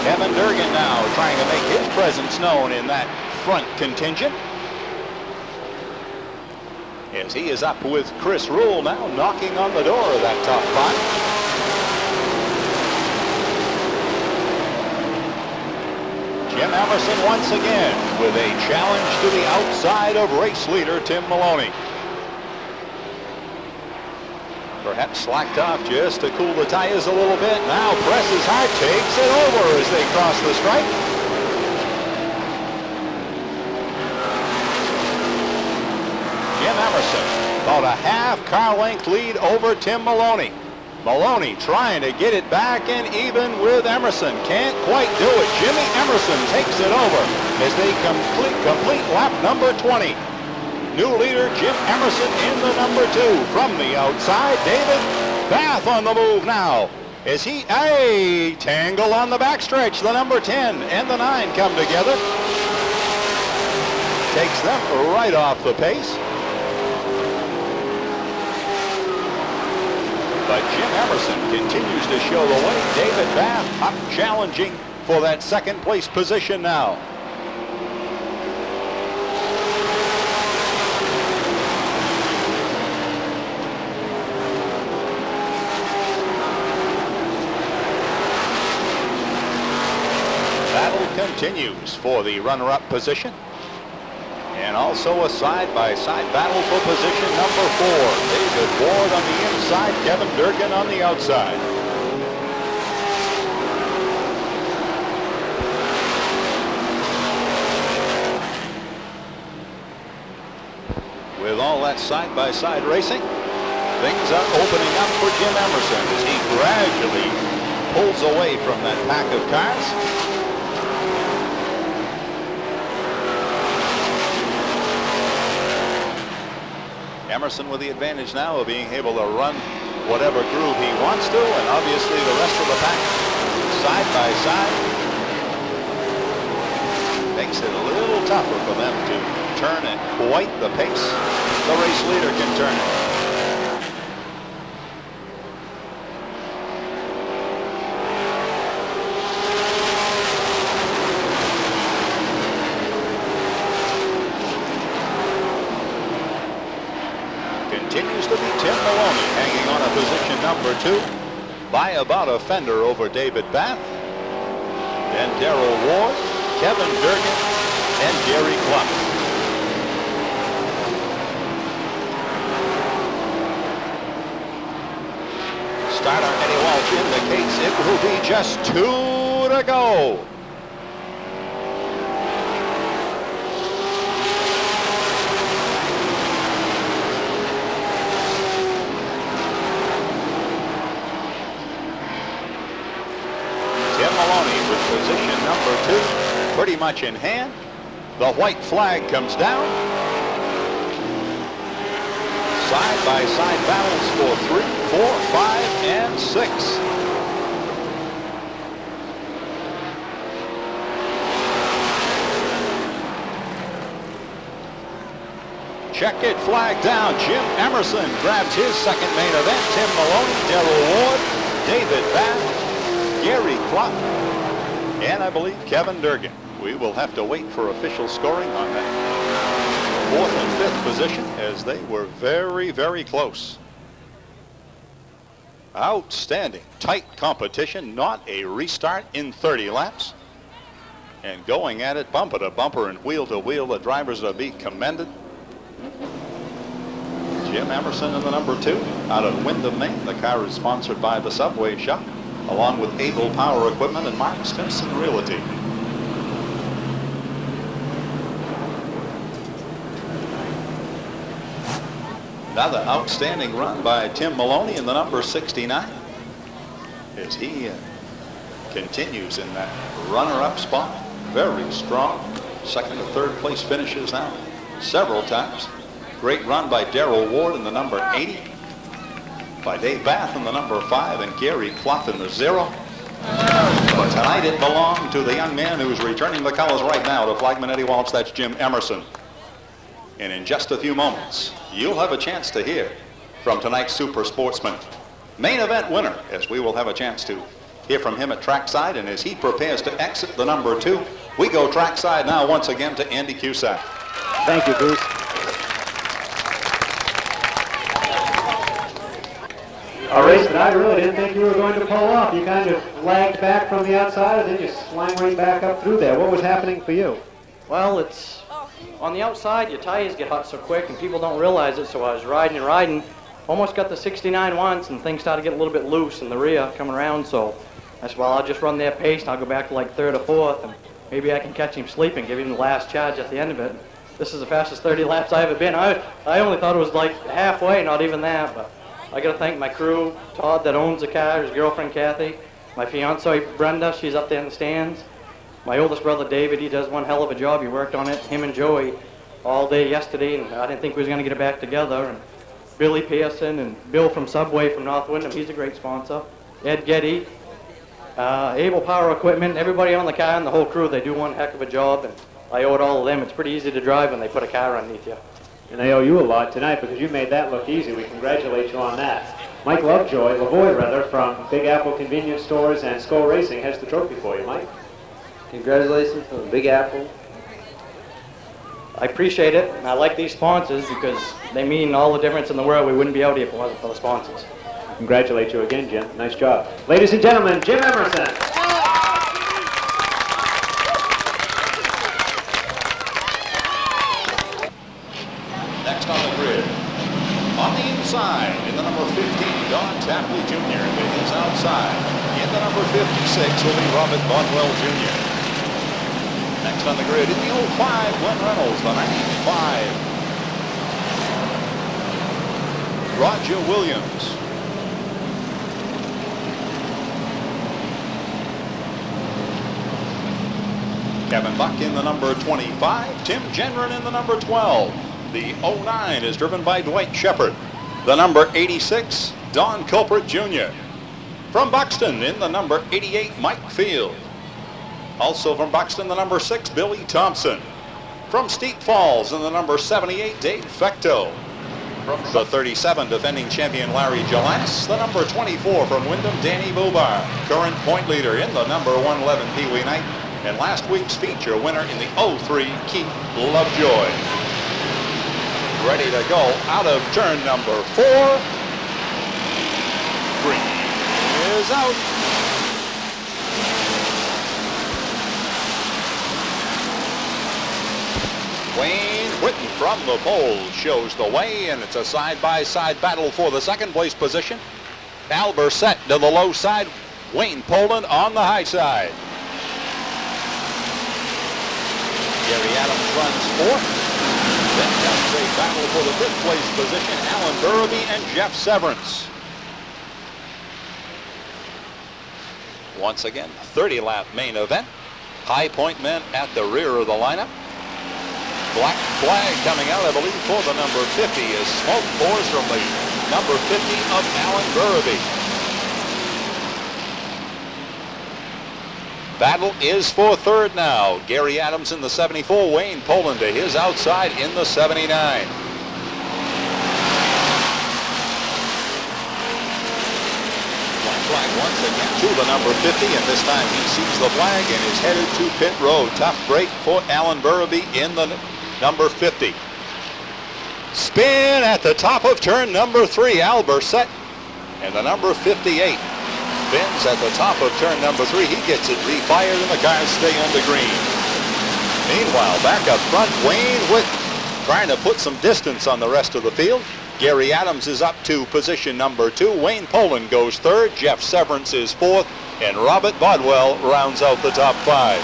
Kevin Durgan now trying to make his presence known in that front contingent. As he is up with Chris Rule now knocking on the door of that top 5. Jim Emerson once again with a challenge to the outside of race leader Tim Maloney. Perhaps slacked off just to cool the tires a little bit. Now presses hard, takes it over as they cross the stripe. Jim Emerson, about a half car length lead over Tim Maloney. Maloney trying to get it back and even with Emerson. Can't quite do it. Jimmy Emerson takes it over as they complete lap number 20. New leader Jim Emerson in the number 2. From the outside, David Bath on the move now. As he, a tangle on the backstretch. The number 10 and the 9 come together. Takes them right off the pace. But Jim Emerson continues to show the way. David Bath up challenging for that second place position now. Battle continues for the runner-up position. And also a side-by-side battle for position number 4. David Ward on the inside, Kevin Durgan on the outside. With all that side-by-side racing, things are opening up for Jim Emerson as he gradually pulls away from that pack of cars. Emerson with the advantage now of being able to run whatever groove he wants to, and obviously the rest of the pack side by side makes it a little tougher for them to turn at quite the pace the race leader can turn it. Continues to be Tim Maloney hanging on a position number 2 by about a fender over David Bath. Then Darrell Ward, Kevin Durgan, and Gary Cluck. Starter Eddie Walsh indicates it will be just 2 to go. Position number 2, pretty much in hand. The white flag comes down. Side-by-side battles for 3, 4, 5, and 6. Checkered flag down. Jim Emerson grabs his second main event. Tim Maloney, Darrell Ward, David Bath, Gary Cluck, and I believe Kevin Durgan. We will have to wait for official scoring on that 4th and 5th position as they were very, very close. Outstanding, tight competition, not a restart in 30 laps. And going at it bumper to bumper and wheel to wheel, the drivers are to be commended. Jim Emerson in the number 2 out of Windham, Maine. The car is sponsored by the Subway Shop, along with Able Power Equipment and Mark Stimson Realty. Another outstanding run by Tim Maloney in the number 69 as he continues in that runner-up spot. Very strong. 2nd to 3rd place finishes now several times. Great run by Darrell Ward in the number 80. By Dave Bath in the number 5 and Gary Cluck in the 0. But tonight it belonged to the young man who's returning the colors right now to Flagman Eddie Walsh. That's Jim Emerson. And in just a few moments, you'll have a chance to hear from tonight's super sportsman, main event winner, as we will have a chance to hear from him at trackside. And as he prepares to exit the number 2, we go trackside now once again to Andy Cusack. Thank you, Bruce. Our race tonight, I really didn't think you were going to pull off. You kind of lagged back from the outside and then you swung right back up through there. What was happening for you? Well, it's on the outside, your tires get hot so quick and people don't realize it, so I was riding and riding. Almost got the 69 once and things started to get a little bit loose in the rear coming around, so I said, well, I'll just run their pace and I'll go back to like 3rd or 4th and maybe I can catch him sleeping, give him the last charge at the end of it. This is the fastest 30 laps I've ever been. I only thought it was like halfway, not even that, but I got to thank my crew, Todd that owns the car, his girlfriend Kathy, my fiance Brenda, she's up there in the stands. My oldest brother David, he does one hell of a job. He worked on it, him and Joey, all day yesterday, and I didn't think we was going to get it back together. And Billy Pearson and Bill from Subway from North Windham, he's a great sponsor. Ed Getty, Able Power Equipment, everybody on the car and the whole crew, they do one heck of a job, and I owe it all to them. It's pretty easy to drive when they put a car underneath you. And they owe you a lot tonight because you made that look easy. We congratulate you on that. Mike Lavoy, from Big Apple Convenience Stores and Skull Racing has the trophy for you, Mike. Congratulations on Big Apple. I appreciate it, and I like these sponsors because they mean all the difference in the world. We wouldn't be out here if it wasn't for the sponsors. Congratulate you again, Jim. Nice job. Ladies and gentlemen, Jim Emerson. Next on the grid, on the inside, in the number 15, Don Tapley Jr. with his outside. In the number 56 will be Robert Bodwell Jr. Next on the grid, in the 05, Glenn Reynolds, the 95. Roger Williams. Kevin Buck in the number 25, Tim Genren in the number 12. The 09 is driven by Dwight Shepard. The number 86, Don Culprit Jr. From Buxton in the number 88, Mike Field. Also from Buxton, the number 6, Billy Thompson. From Steep Falls in the number 78, Dave Fecto. From the 37, defending champion Larry Gelas. The number 24 from Wyndham, Danny Bobar. Current point leader in the number 111, Pee Wee Knight. And last week's feature winner in the 03, Keith Lovejoy. Ready to go out of turn number 4. Green is out. Wayne Whitten from the pole shows the way, and it's a side-by-side battle for the second place position. Al Burset to the low side, Wayne Poland on the high side. Gary Adams runs fourth. Then comes a battle for the fifth place position, Alan Burraby and Jeff Severance. Once again, 30-lap main event. High Point men at the rear of the lineup. Black flag coming out, I believe, for the number 50 as smoke pours from the number 50 of Alan Burraby. Battle is for third now. Gary Adams in the 74, Wayne Poland to his outside in the 79. Black flag once again to the number 50, and this time he sees the flag and is headed to pit road. Tough break for Alan Burraby in the number 50. Spin at the top of turn number 3, Al Burset, and the number 58. Spins at the top of turn number 3. He gets it refired and the cars stay on the green. Meanwhile, back up front, Wayne Whitten trying to put some distance on the rest of the field. Gary Adams is up to position number 2. Wayne Poland goes third. Jeff Severance is fourth. And Robert Bodwell rounds out the top 5.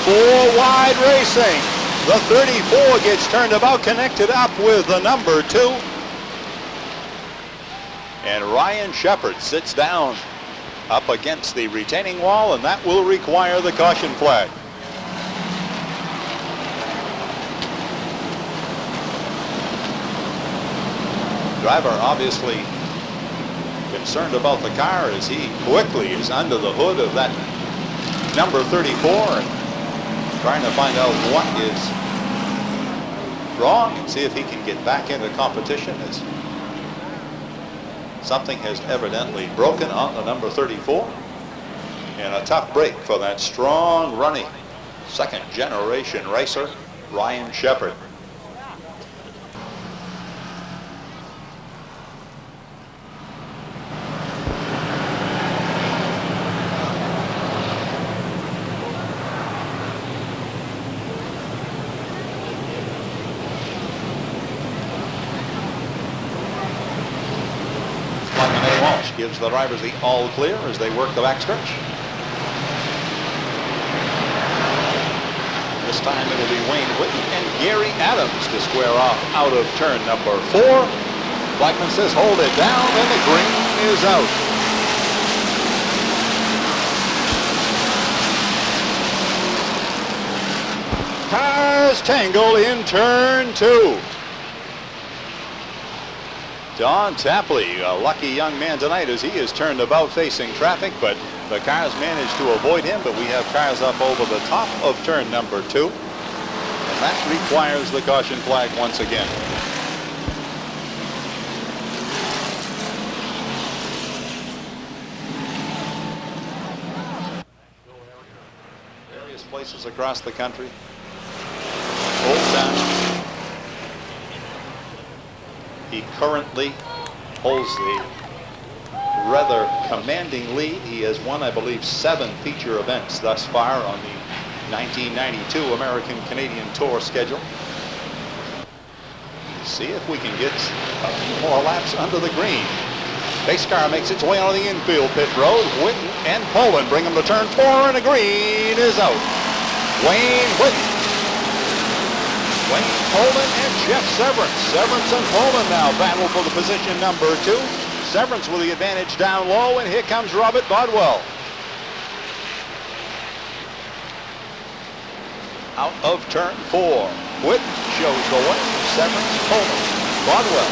4 wide racing. The 34 gets turned about, connected up with the number 2. And Ryan Shepard sits down up against the retaining wall, and that will require the caution flag. Driver obviously concerned about the car as he quickly is under the hood of that number 34 and trying to find out what is wrong and see if he can get back into competition, as something has evidently broken on the number 34. And a tough break for that strong running second generation racer, Ryan Shepard. gives the drivers the all clear as they work the backstretch. This time it'll be Wayne Whitten and Gary Adams to square off out of turn number 4. Blackman says hold it down, and the green is out. Cars tangle in turn 2. Don Tapley, a lucky young man tonight as he is turned about facing traffic, but the cars managed to avoid him. But we have cars up over the top of turn number 2, and that requires the caution flag once again. Various places across the country. Old Town. He currently holds the rather commanding lead. He has won, I believe, 7 feature events thus far on the 1992 American Canadian Tour schedule. See if we can get a few more laps under the green. Pace car makes its way on the infield pit road. Whitten and Poland bring him to turn 4, and the green is out. Wayne Whitten, Wayne Poland, and Jeff Severance. Severance and Poland now battle for the position number 2. Severance with the advantage down low, and here comes Robert Bodwell. Out of turn 4. Whitten shows the way. Severance, Poland, Bodwell.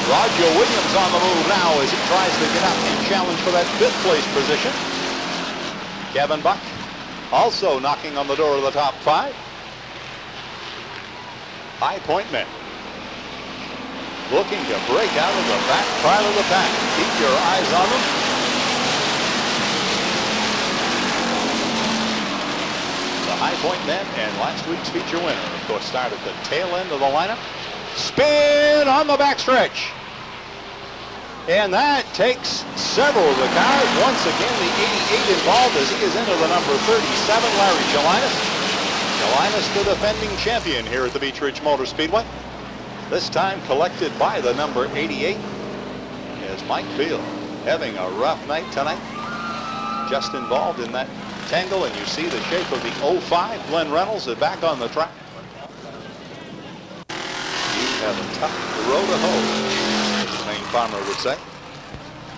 Roger Williams on the move now as he tries to get up and challenge for that 5th place position. Kevin Buck also knocking on the door of the top 5. High Point men looking to break out of the back part of the pack. Keep your eyes on them. The High Point men and last week's feature winner, of course, start at the tail end of the lineup. Spin on the backstretch. And that takes several of the cars. Once again, the 88 involved as he is into the number 37, Larry Gelinas. Gelinas, the defending champion here at the Beech Ridge Motor Speedway. This time collected by the number 88. As Mike Field having a rough night tonight. Just involved in that tangle, and you see the shape of the 05. Glenn Reynolds is back on the track. You have a tough row to hoe, as Wayne Farmer would say,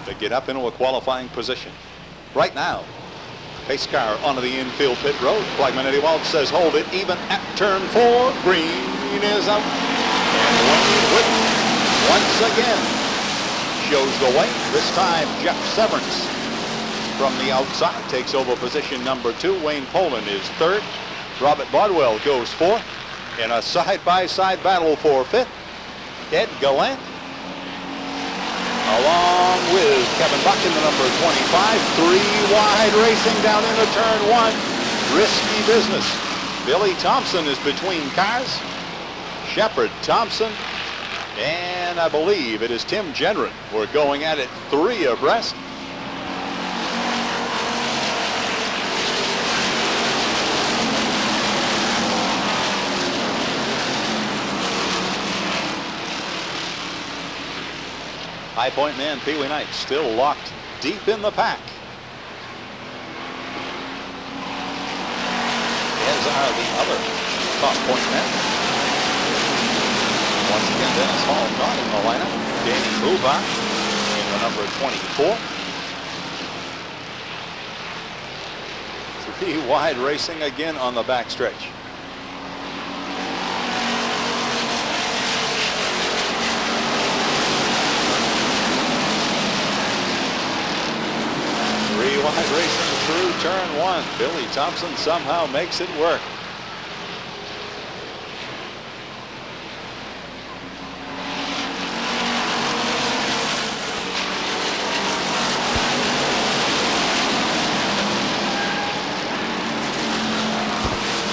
to get up into a qualifying position. Right now, pace car onto the infield pit road. Flagman Eddie Walsh says hold it even at turn 4. Green is out. And Wayne Whitten once again shows the way. This time Jeff Severance from the outside takes over position number 2. Wayne Poland is 3rd. Robert Bodwell goes 4th. In a side-by-side battle for 5th, Ed Gallant, along with Kevin Buck in the number 25. 3 wide racing down into turn 1. Risky business. Billy Thompson is between cars. Shepard, Thompson, and I believe it is Tim Gendron. We're going at it 3 abreast. High Point man Pee Wee Knight still locked deep in the pack. As are the other top point men. Once again, Dennis Hall not in the lineup. Danny Buvar in the number 24. 3 wide racing again on the backstretch. Wide racing through turn 1. Billy Thompson somehow makes it work.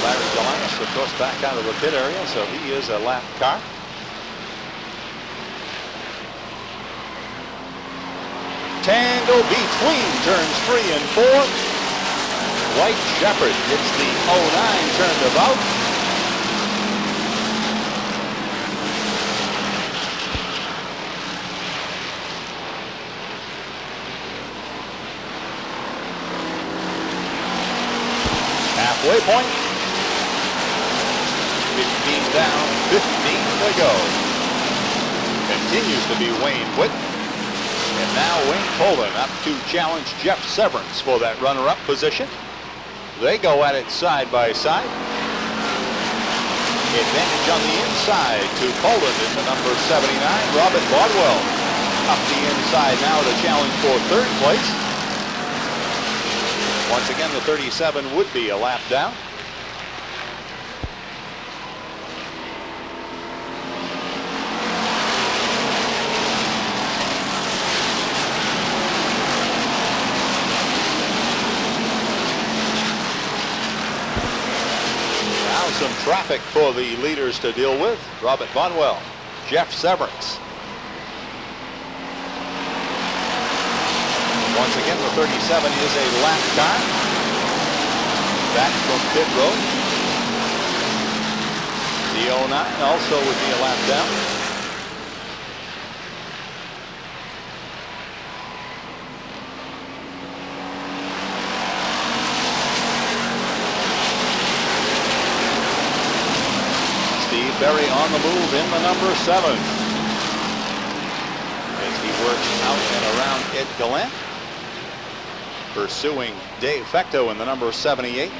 Larry Gelinas, of course, back out of the pit area, so he is a lap car. Tangle between turns 3 and 4. White Shepherd gets the 09 turned about. halfway point. 15 down, 15 to go. Continues to be Wayne Witt. And now Wayne Poland up to challenge Jeff Severance for that runner-up position. They go at it side by side. Advantage on the inside to Poland in the number 79, Robert Bodwell. Up the inside now to challenge for third place. Once again, the 37 would be a lap down. Now some traffic for the leaders to deal with. Robert Bodwell, Jeff Severance. Once again, the 37 is a lap time. Back from pit road. The 09 also would be a lap down. Steve Berry on the move in the number 7. As he works out and around Ed Gallant. Pursuing Dave Fecto in the number 78.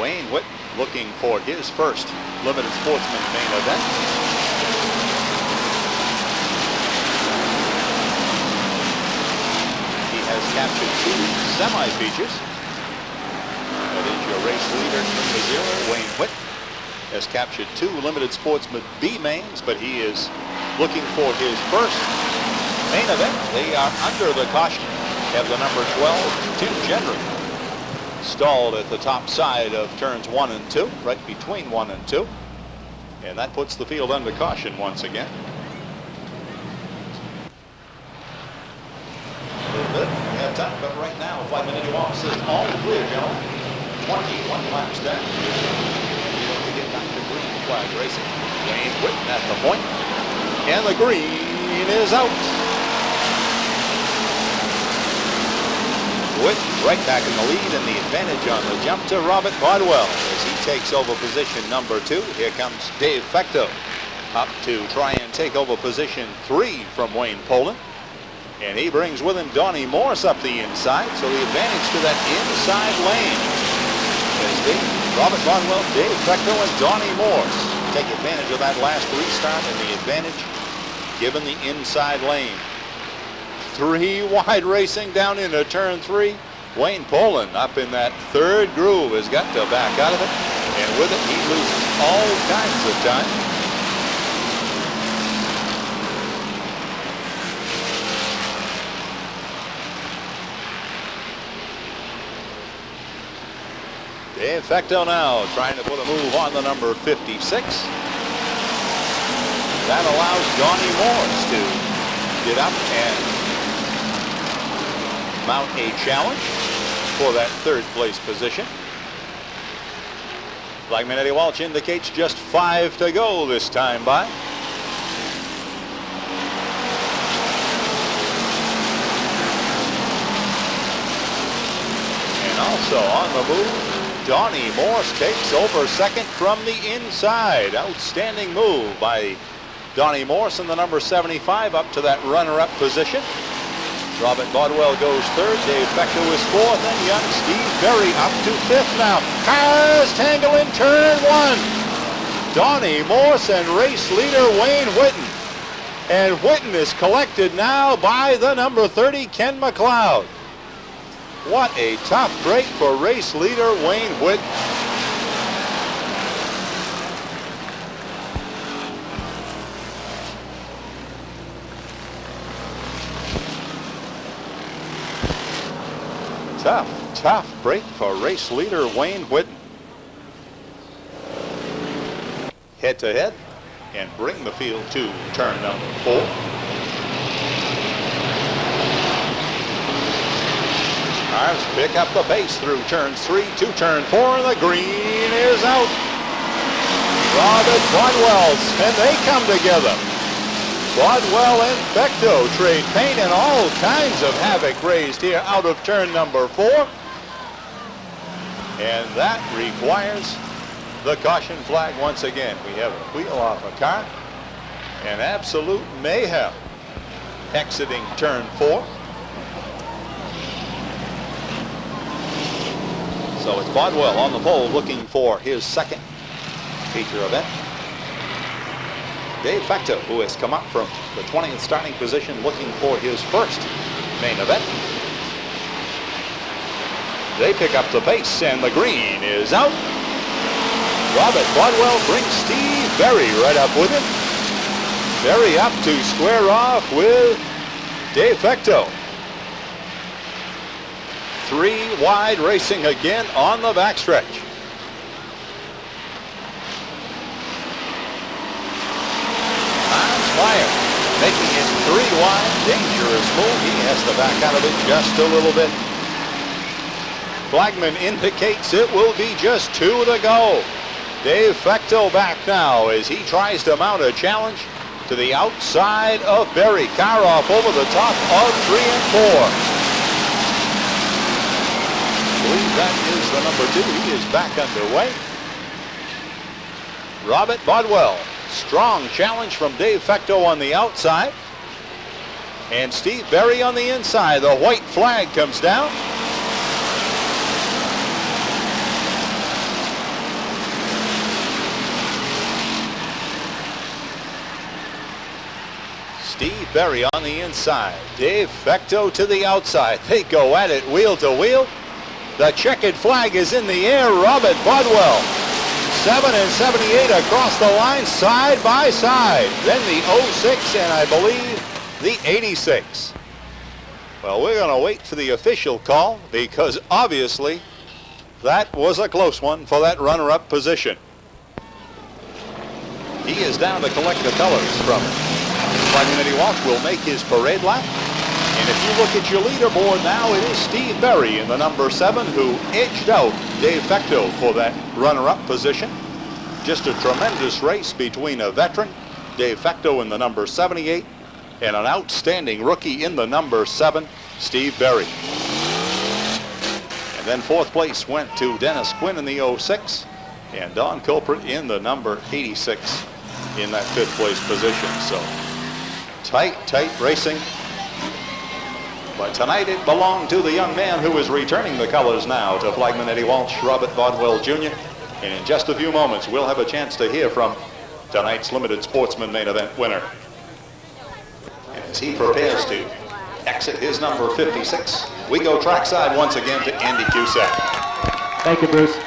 Wayne Witt looking for his first limited sportsman main event. Has captured 2 semi-features. That is your race leader in the 0, Wayne Witt, has captured 2 limited sportsman B mains, but he is looking for his first main event. They are under the caution. Have the number 12, Tim Gendry, stalled at the top side of turns 1 and 2, right between 1 and 2. And that puts the field under caution once again. We have time, but right now, 5-minute walk says all clear, gentlemen. 21 laps down. We get back to green flag racing. Wayne Witt at the point, and the green is out. Witt right back in the lead, and the advantage on the jump to Robert Bodwell as he takes over position number 2. Here comes Dave Fecto up to try and take over position 3 from Wayne Poland. And he brings with him Donnie Morse up the inside, so the advantage to that inside lane. As Robert Bodwell, Dave Fecto, and Donnie Morse take advantage of that last restart, and the advantage given the inside lane. 3 wide racing down into turn 3. Wayne Poland up in that third groove has got to back out of it, and with it he loses all kinds of time. Dave Fecto now trying to put a move on the number 56. That allows Donnie Morse to get up and mount a challenge for that third place position. Flagman Eddie Walsh indicates just 5 to go this time by. And also on the move, Donnie Morse takes over second from the inside. Outstanding move by Donnie Morse in the number 75 up to that runner-up position. Robert Bodwell goes third. Dave Fecto is fourth, and young Steve Berry up to fifth now. Cars tangle in turn 1. Donnie Morse and race leader Wayne Whitten. And Whitten is collected now by the number 30, Ken McLeod. What a tough break for race leader Wayne Witt. Tough break for race leader Wayne Whitten. Head to head and bring the field to turn number 4. Cars cars pick up the pace through turns 3 to turn 4, and the green is out. Robert Bodwell, and they come together. Bodwell and Becto trade paint, and all kinds of havoc raised here out of turn number 4. And that requires the caution flag once again. We have a wheel off a car, and absolute mayhem exiting turn 4. So it's Bodwell on the pole looking for his second feature event. Dave Fecto, who has come up from the 20th starting position, looking for his first main event. They pick up the pace, and the green is out. Robert Bodwell brings Steve Berry right up with him. Berry up to square off with Dave Fecto. 3 wide racing again on the backstretch. Fire making it 3 wide, dangerous move. He has to back out of it just a little bit. Flagman indicates it will be just 2 to go. Dave Fecto back now as he tries to mount a challenge to the outside of Berry. Car off over the top of 3 and 4. I believe that is the number 2. He is back underway. Robert Bodwell. Strong challenge from Dave Fecto on the outside. And Steve Berry on the inside. The white flag comes down. Steve Berry on the inside. Dave Fecto to the outside. They go at it wheel to wheel. The checkered flag is in the air. Robert Bodwell. 7 and 78 across the line, side by side. Then the 06 and I believe the 86. Well, we're going to wait for the official call because obviously that was a close one for that runner-up position. He is down to collect the colors from it. Andy Walsh will make his parade lap. And if you look at your leaderboard now, it is Steve Berry in the number 7 who edged out Dave Fecto for that runner-up position. Just a tremendous race between a veteran, Dave Fecto in the number 78, and an outstanding rookie in the number 7, Steve Berry. And then 4th place went to Dennis Quinn in the 06, and Don Culprit in the number 86 in that 5th place position. So tight racing. But tonight it belonged to the young man who is returning the colors now to Flagman Eddie Walsh, Robert Bodwell Jr. And in just a few moments, we'll have a chance to hear from tonight's Limited Sportsman main event winner. As he prepares to exit his number 56, we go trackside once again to Andy Cusack. Thank you, Bruce.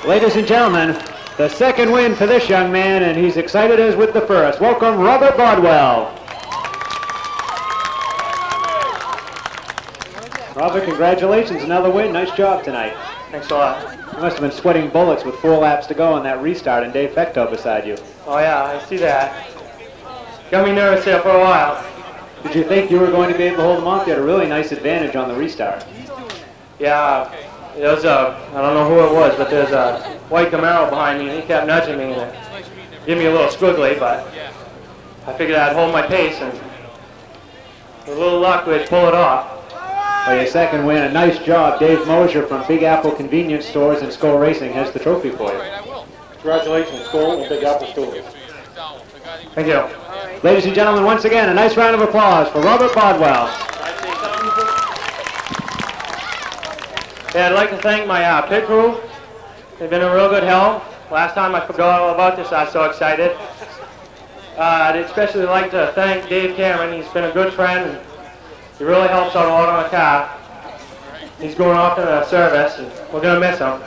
Ladies and gentlemen, the second win for this young man, and he's excited as with the first. Welcome, Robert Bodwell. Robert, congratulations, another win. Nice job tonight. Thanks a lot. You must have been sweating bullets with 4 laps to go on that restart and Dave Fecto beside you. Oh yeah, I see that. Got me nervous there for a while. Did you think you were going to be able to hold him off? You had a really nice advantage on the restart. Yeah, there was I don't know who it was, but there's a white Camaro behind me, and he kept nudging me, and it gave me a little squiggly, but I figured I'd hold my pace, and with a little luck, we'd pull it off. For your second win, a nice job. Dave Mosier from Big Apple Convenience Stores and Skull Racing has the trophy for you. Congratulations, Skull and Big Apple Stores. Thank you. Ladies and gentlemen, once again, a nice round of applause for Robert Bodwell. Yeah, I'd like to thank my pit crew. They've been a real good help. Last time I forgot all about this, I was so excited. I'd especially like to thank Dave Cameron. He's been a good friend, and he really helps out a lot on the car. He's going off in a service, and we're going to miss him.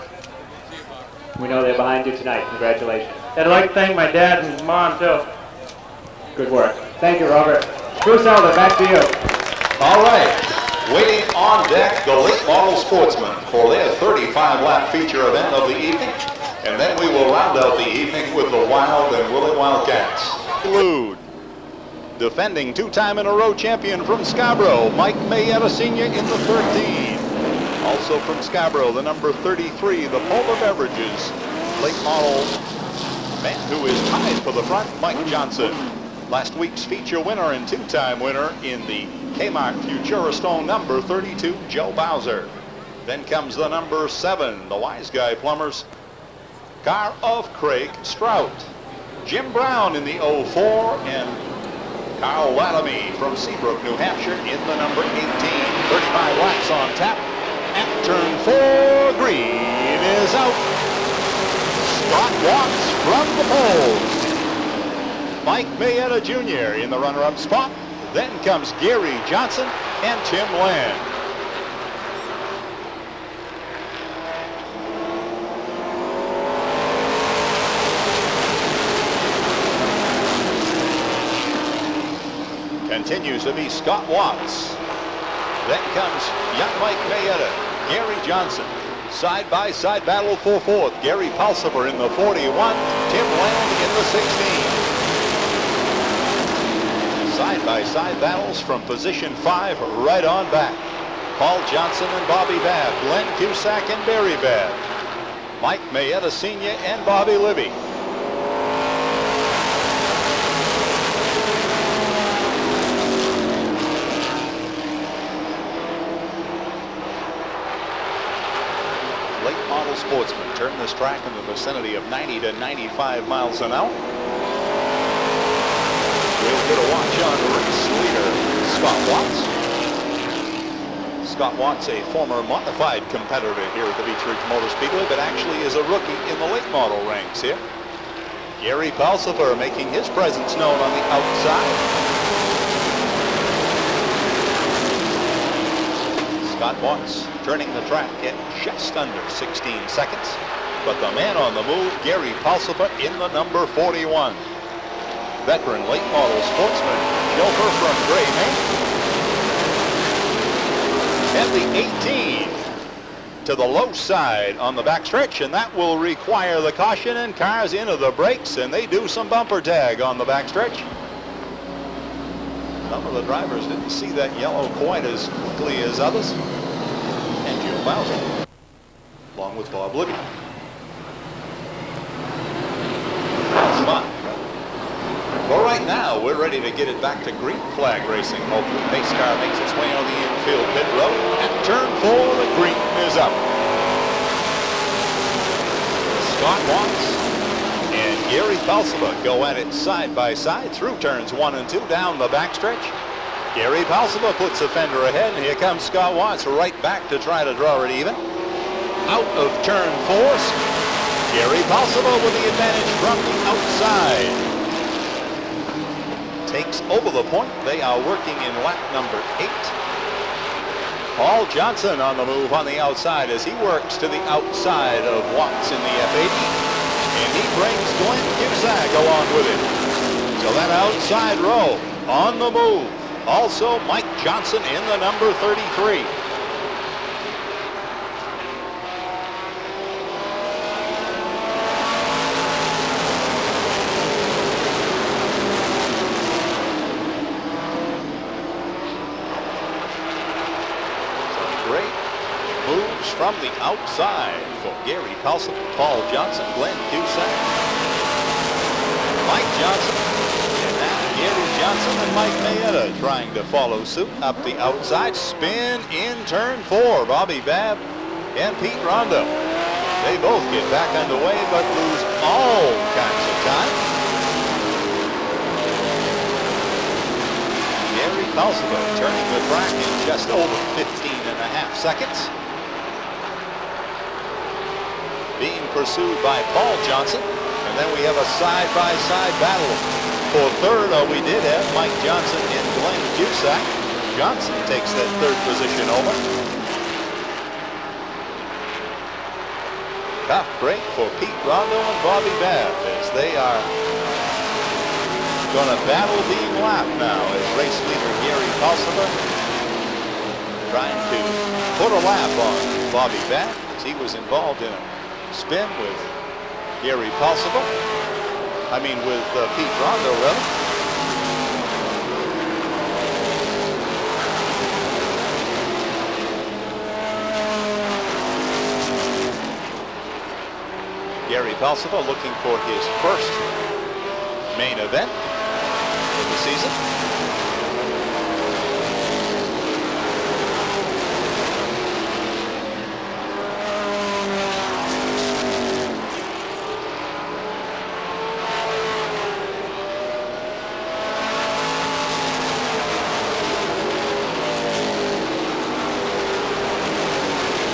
We know they're behind you tonight. Congratulations. I'd like to thank my dad and mom, too. Good work. Thank you, Robert. Bruce Elder, back to you. All right. Waiting on deck, the late model sportsmen for their 35-lap feature event of the evening. And then we will round out the evening with the Wild and Willie Wildcats. Glued. Defending two-time-in-a-row champion from Scarborough, Mike Mayetta Sr. in the 13. Also from Scarborough, the number 33, the Polar Beverages late model man who is tied for the front, Mike Johnson. Last week's feature winner and two-time winner in the Kmart Futuristone number 32, Joe Bowser. Then comes the number 7, the Wise Guy Plumbers, car of Craig Strout. Jim Brown in the 04, and Carl Lattamy from Seabrook, New Hampshire in the number 18. 35 laps on tap. At turn 4, green is out. Scott Watts from the pole. Mike Mayetta Jr. in the runner-up spot. Then comes Gary Johnson and Tim Land. Continues to be Scott Watts. Then comes young Mike Mayetta, Gary Johnson. Side-by-side battle for fourth. Gary Pulsifer in the 41, Tim Land in the 16. Side-by-side battles from position 5 right on back. Paul Johnson and Bobby Babb, Glenn Cusack and Barry Babb, Mike Mayetta Sr. and Bobby Libby. Sportsman turn this track in the vicinity of 90 to 95 miles an hour. We'll get a watch on race leader Scott Watts. Scott Watts, a former modified competitor here at the Beech Ridge Motor Speedway, but actually is a rookie in the late model ranks here. Gary Pulsifer making his presence known on the outside. Scott Watts turning the track in just under 16 seconds. But the man on the move, Gary Pulsifer in the number 41. Veteran late model sportsman, chauffeur from Gray, Maine. And the 18 to the low side on the backstretch, and that will require the caution and cars into the brakes, and they do some bumper tag on the backstretch. Some of the drivers didn't see that yellow quite as quickly as others. And Jim Bowser, along with Bob Libby. That's fun. Well, right now, we're ready to get it back to green flag racing. Hopefully, the pace car makes its way on the infield pit road. At turn 4, the green is up. Scott Watts and Gary Pulsifer go at it side by side through turns 1 and 2 down the backstretch. Gary Pulsifer puts the fender ahead, and here comes Scott Watts right back to try to draw it even. Out of turn 4, Gary Pulsifer with the advantage from the outside. Takes over the point. They are working in lap number 8. Paul Johnson on the move on the outside as he works to the outside of Watts in the F80. And he brings Glenn Cusack along with him. So that outside row on the move. Also Mike Johnson in the number 33. From the outside for Gary Pulsifer, Paul Johnson, Glenn Cusack, Mike Johnson, and now Gary Johnson and Mike Mayetta trying to follow suit up the outside. Spin in turn 4, Bobby Babb and Pete Rondo. They both get back underway but lose all kinds of time. Gary Pulsifer turning the track in just over 15.5 seconds. Being pursued by Paul Johnson. And then we have a side-by-side battle for third. Oh, we did have Mike Johnson and Glenn Cusack. Johnson takes that third position over. Tough break for Pete Rondo and Bobby Babb as they are going to battle being lapped now as race leader Gary Pulsifer trying to put a lap on Bobby Babb as he was involved in a spin with Gary Pulsifer. With Pete Rondo, rather. Gary Pulsifer looking for his first main event of the season.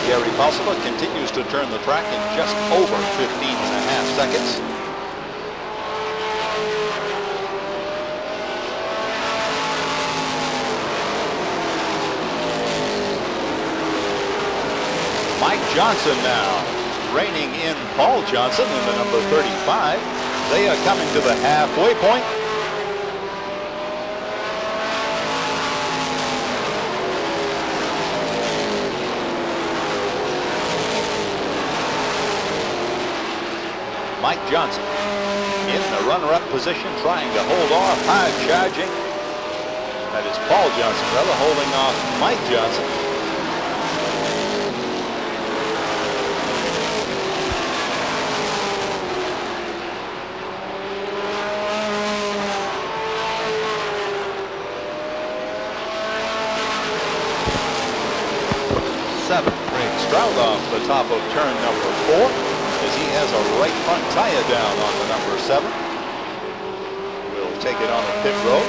Gary Pulsifer continues to turn the track in just over 15.5 seconds. Mike Johnson now reining in Paul Johnson in the number 35. They are coming to the halfway point. Mike Johnson in the runner-up position, trying to hold off, hard charging. That is Paul Johnson, rather, holding off Mike Johnson. Brings Stroud off the top of turn number 4. As he has a right front tire down on the number 7. We'll take it on the pit road.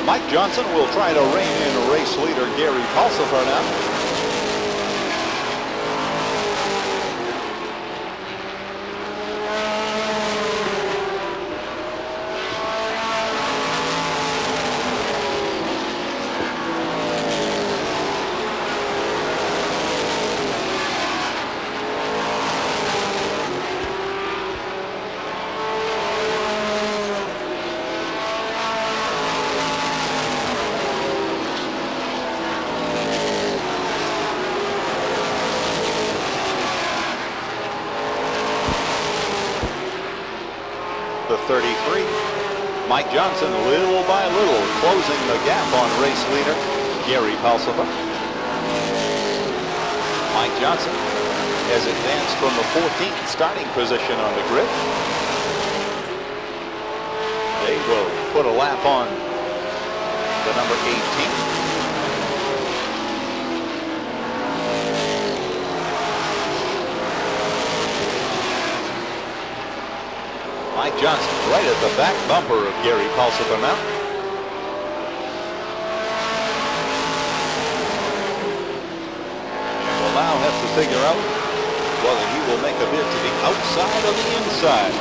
Mike Johnson will try to rein in race leader Gary Pulsifer now. The 33, Mike Johnson, little by little, closing the gap on race leader Gary Pulsifer. Mike Johnson has advanced from the 14th starting position on the grid. They will put a lap on the number 18. Mike Johnson right at the back bumper of Gary Pulsifer now. And will now have to figure out whether he will make a bid to the outside or the inside.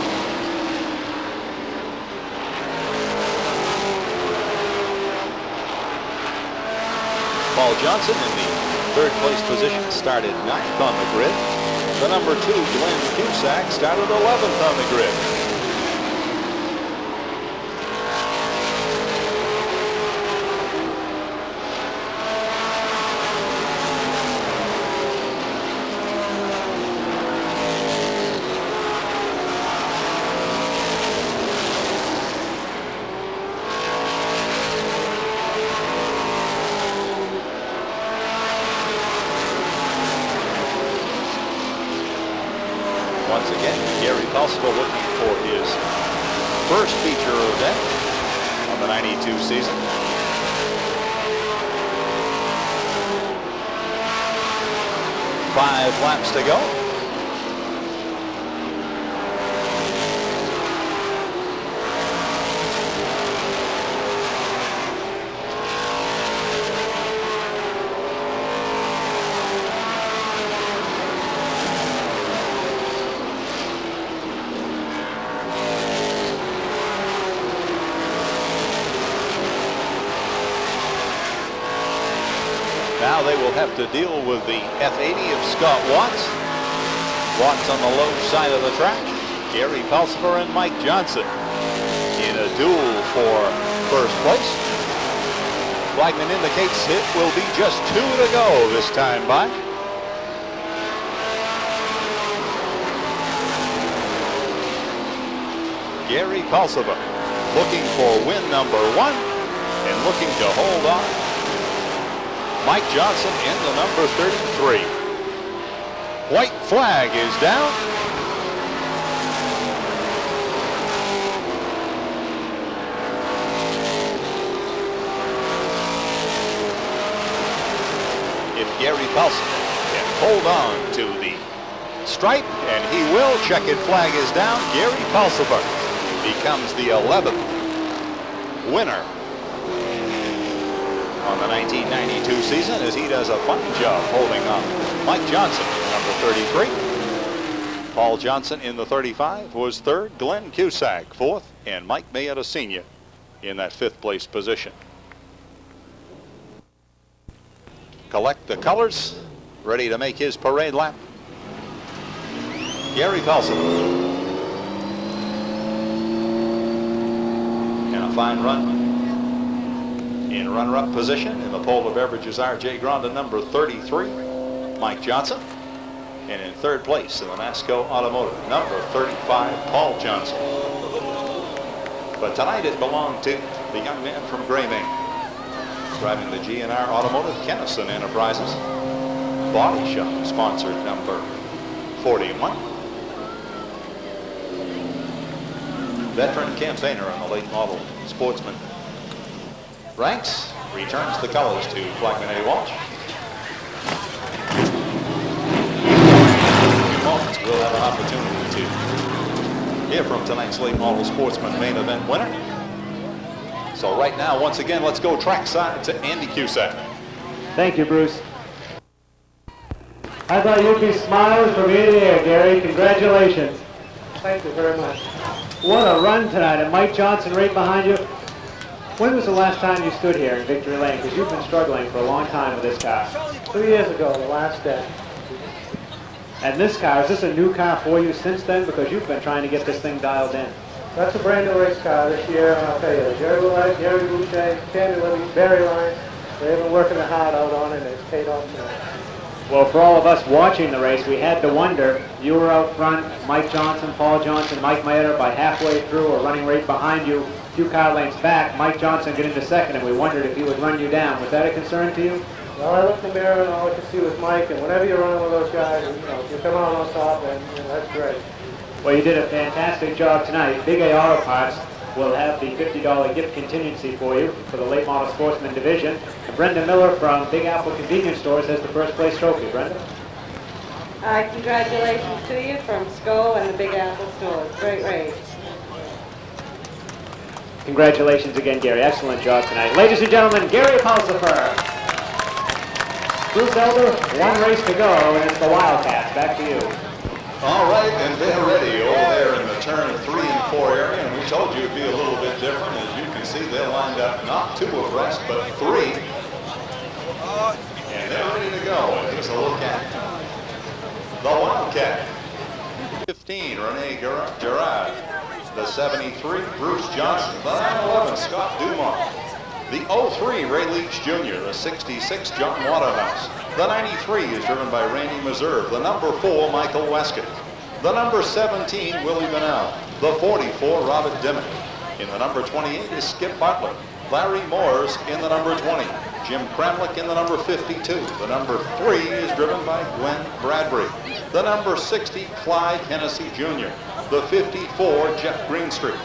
Paul Johnson in the third place position started 9th on the grid. The number 2, Andy Cusack, started 11th on the grid. Once again, Gary Pulsifer looking for his first feature event on the 92 season. Five laps to go. Now they will have to deal with the F80 of Scott Watts. Watts on the low side of the track. Gary Pulsifer and Mike Johnson in a duel for first place. Flagman indicates it will be just 2 to go this time by. Gary Pulsifer looking for win number 1 and looking to hold on Mike Johnson in the number 33. White flag is down. If Gary Paulson can hold on to the stripe, and he will, checkered flag is down. Gary Pulsifer becomes the 11th winner on the 1992 season, as he does a fine job holding on. Mike Johnson, number 33. Paul Johnson in the 35 was third. Glenn Cusack, fourth. And Mike Mayetta, senior, in that fifth place position. Collect the colors, ready to make his parade lap. Gary Paulson. And a fine run. In runner-up position in the Polar Beverages R.J. Granda, number 33, Mike Johnson. And in third place in the Masco Automotive, number 35, Paul Johnson. But tonight it belonged to the young man from Grameen, driving the GNR Automotive, Kennison Enterprises. Body Shop sponsored number 41. Veteran campaigner on the late model Sportsman. Ranks, returns the colors to flagman Eddie Walsh. Moments we'll have an opportunity to hear from tonight's late model Sportsman main event winner. So right now, once again, let's go trackside to Andy Cusack. Thank you, Bruce. I thought you'd be smiling from ear to ear, Gary. Congratulations. Thank you very much. What a run tonight, and Mike Johnson right behind you. When was the last time you stood here in Victory Lane? Because you've been struggling for a long time with this car. 2 years ago, the last day. And this car, is this a new car for you since then? Because you've been trying to get this thing dialed in. That's a brand new race car this year, and I'll tell you, Jerry Willett, Gary Boucher, Candy Libby, Barry Line, they've been working their heart out on it, and it's paid off tonight. Well, for all of us watching the race, we had to wonder, you were out front, Mike Johnson, Paul Johnson, Mike Mayetta by halfway through or running right behind you, a few car lanes back, Mike Johnson got into second, and we wondered if he would run you down. Was that a concern to you? Well, I looked in the mirror and all I could see was Mike, and whenever you're running with those guys, if you come out on top, and that's great. Well, you did a fantastic job tonight. Big A Auto Parts will have the $50 gift contingency for you for the late model sportsman division. And Brenda Miller from Big Apple Convenience Stores has the first place trophy. Brenda? Congratulations to you from SCO and the Big Apple stores. Great race. Congratulations again, Gary. Excellent job tonight. Ladies and gentlemen, Gary Pulsifer. Bruce Elder, one race to go, and it's the Wildcats. Back to you. All right, and they're ready over there in the turn 3 and 4 area, and we told you it'd be a little bit different. As you can see, they're lined up not 2 abreast, but 3. And they're ready to go. And here's a look at the Wildcat. 15, Rene Gerard. The 73, Bruce Johnson. The 911, Scott Dumont. The 03, Ray Leach Jr. The 66, John Waterhouse. The 93 is driven by Randy Meserve. The number 4, Michael Weskett. The number 17, Willie Bennell. The 44, Robert Dimmick. In the number 28 is Skip Butler. Larry Moores in the number 20. Jim Kramlich in the number 52. The number 3 is driven by Gwen Bradbury. The number 60, Clyde Hennessy Jr. The 54, Jeff Greenstreet.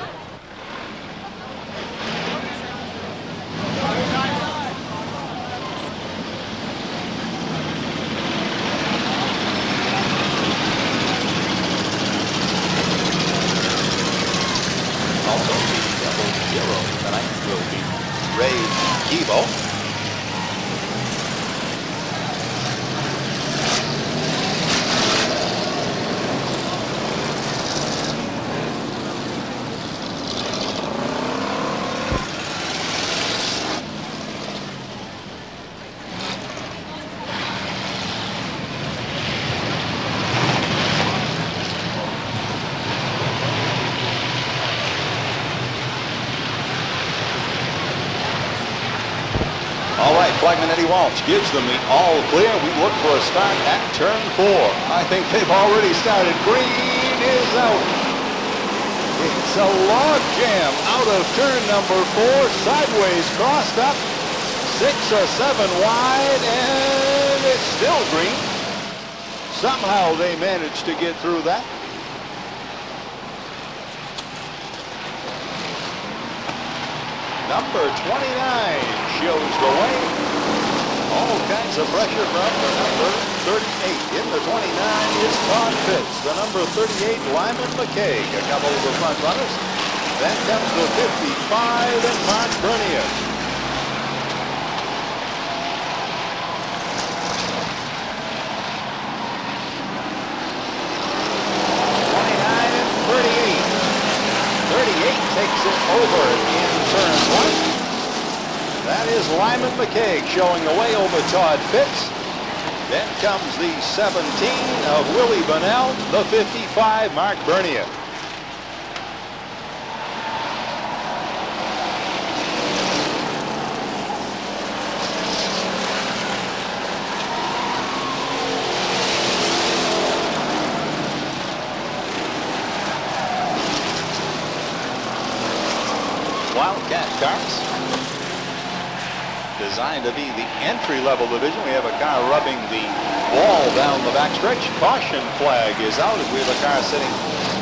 Also, the double zero tonight will be Ray Kevo. Flagman Eddie Walsh gives them the all clear. We look for a start at turn 4. I think they've already started. Green is out. It's a log jam out of turn number 4. Sideways crossed up. 6 or 7 wide, and it's still green. Somehow they managed to get through that. Number 29 shows the way. All kinds of pressure from the number 38. In the 29 is Todd Fitz. The number 38, Lyman McCaig, a couple of the front runners. Then comes the 55 and Mark Bernier. 29 and 38. 38 takes it over in turn 1. That is Lyman McCaig showing the way over Todd Fitz. Then comes the 17 of Willie Bunnell, the 55, Mark Bernier. Wildcat cars, designed to be the entry-level division. We have a car rubbing the wall down the backstretch. Caution flag is out as we have a car sitting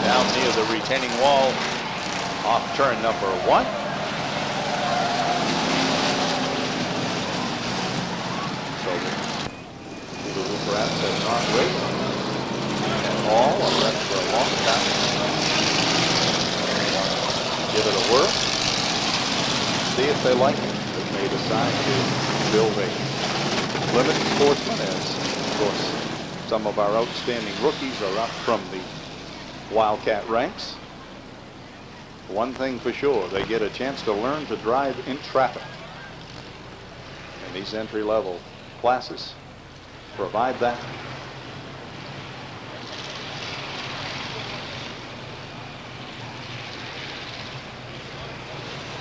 down near the retaining wall off turn number 1. So the Hooper Adams has not raced at all, unless for a long time. Give it a whirl. See if they like it. They may decide to build a limited sportsman, as of course some of our outstanding rookies are up from the Wildcat ranks. One thing for sure, they get a chance to learn to drive in traffic. And these entry-level classes provide that.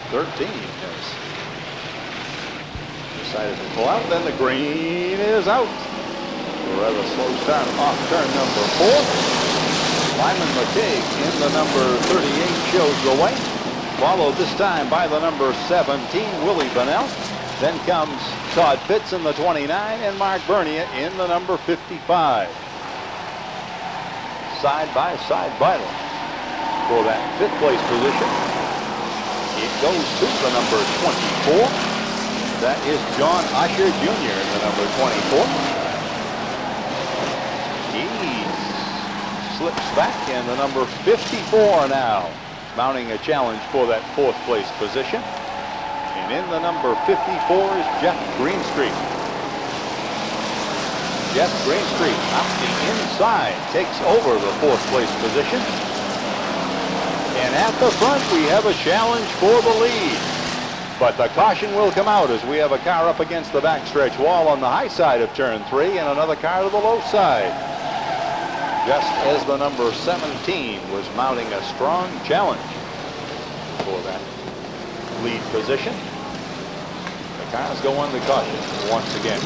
Thirteen has decided to pull out. Then the green is out. A rather slow start off turn number 4. Lyman McCaig in the number 38 shows the way. Followed this time by the number 17, Willie Bunnell. Then comes Todd Fitz in the 29 and Mark Bernier in the number 55. Side-by-side battle for that 5th place position. It goes to the number 24. That is John Usher Jr. in the number 24. He slips back in the number 54 now, mounting a challenge for that 4th place position. And in the number 54 is Jeff Greenstreet. Jeff Greenstreet out the inside takes over the 4th place position. And at the front, we have a challenge for the lead. But the caution will come out as we have a car up against the backstretch wall on the high side of turn 3 and another car to the low side. Just as the number 17 was mounting a strong challenge for that lead position. The cars go under caution once again.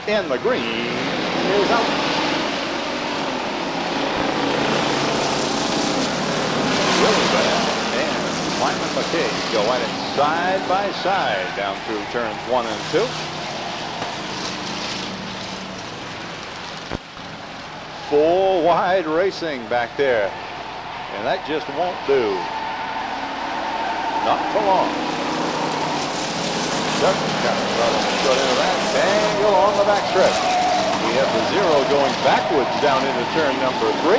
And the green is out. Really bad. And Lyman McCaig go at it side by side down through turns 1 and 2. 4 wide racing back there. And that just won't do. Not for long. Short into that tangle on the backstretch. We have the 0 going backwards down into turn number 3.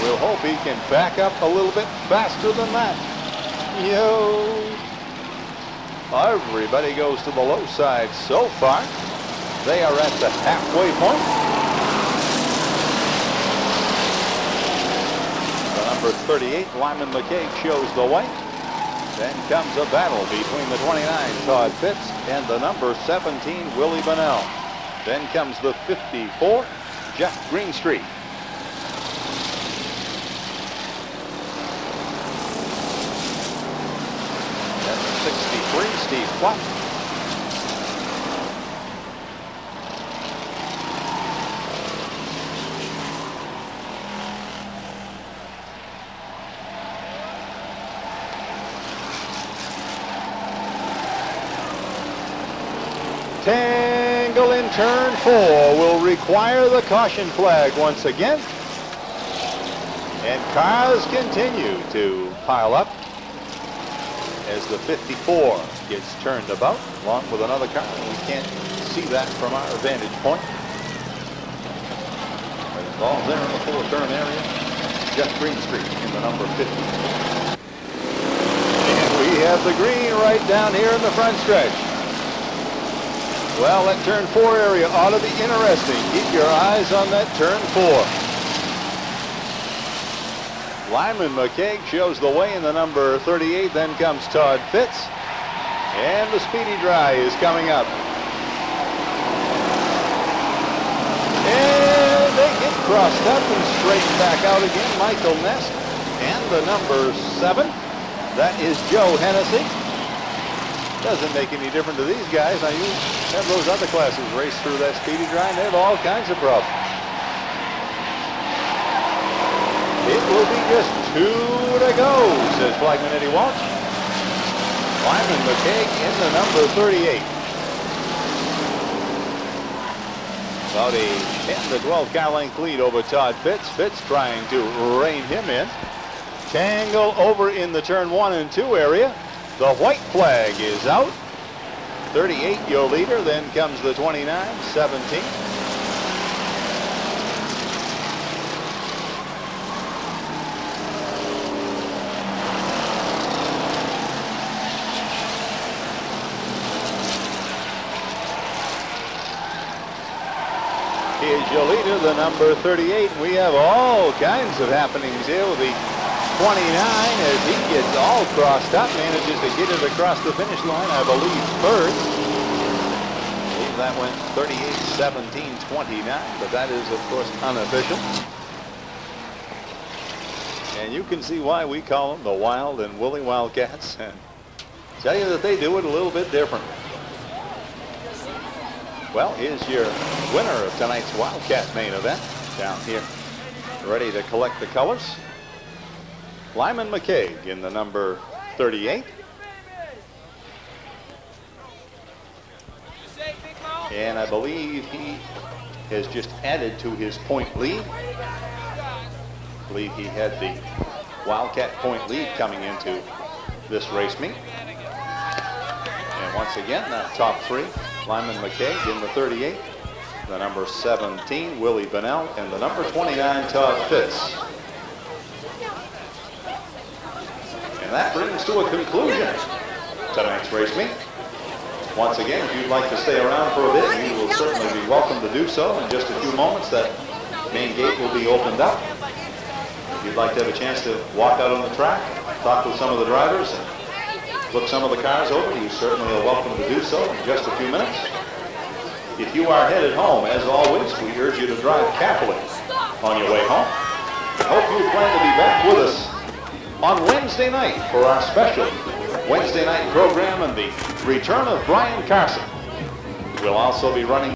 We'll hope he can back up a little bit faster than that. Yo! Everybody goes to the low side so far. They are at the halfway point. The number 38, Lyman McCaig, shows the way. Then comes a battle between the 29, Todd Fitz, and the number 17, Willie Bunnell. Then comes the 54, Jeff Greenstreet. Then the 63, Steve Platt. Tangle in turn 4 will require the caution flag once again. And cars continue to pile up as the 54 gets turned about along with another car. We can't see that from our vantage point. But it's all there in the full turn area. Jeff Greenstreet in the number 50. And we have the green right down here in the front stretch. Well, that turn 4 area ought to be interesting. Keep your eyes on that turn 4. Lyman McCaig shows the way in the number 38. Then comes Todd Fitz. And the speedy dry is coming up. And they get crossed up and straightened back out again. Michael Ness and the number 7. That is Joe Hennessy. Doesn't make any difference to these guys. Now you have those other classes race through that speedy dry and they have all kinds of problems. It will be just 2 to go, says flagman Eddie Walsh. Lyman McCaig in the number 38. About a 10 to 12 car length lead over Todd Fitz. Fitz trying to rein him in. Tangle over in the turn 1 and 2 area. The white flag is out. 38, your leader. Then comes the 29, 17. Here's your leader, the number 38. We have all kinds of happenings here with the 29 as he gets all crossed up, manages to get it across the finish line, I believe, first. I believe that went 38-17-29, but that is, of course, unofficial. And you can see why we call them the Wild and Woolly Wildcats, and tell you that they do it a little bit different. Well, here's your winner of tonight's Wildcat main event down here, ready to collect the colors. Lyman McCaig in the number 38. And I believe he has just added to his point lead. I believe he had the Wildcat point lead coming into this race meet. And once again, that top 3, Lyman McCaig in the 38, the number 17, Willie Bunnell, and the number 29, Todd Fitz. And that brings to a conclusion tonight's race meet. Once again, if you'd like to stay around for a bit, you will certainly be welcome to do so. In just a few moments, that main gate will be opened up. If you'd like to have a chance to walk out on the track, talk with some of the drivers, and look some of the cars over, you certainly are welcome to do so in just a few minutes. If you are headed home, as always, we urge you to drive carefully on your way home. I hope you plan to be back with us on Wednesday night for our special Wednesday night program and the return of Brian Carson. We'll also be running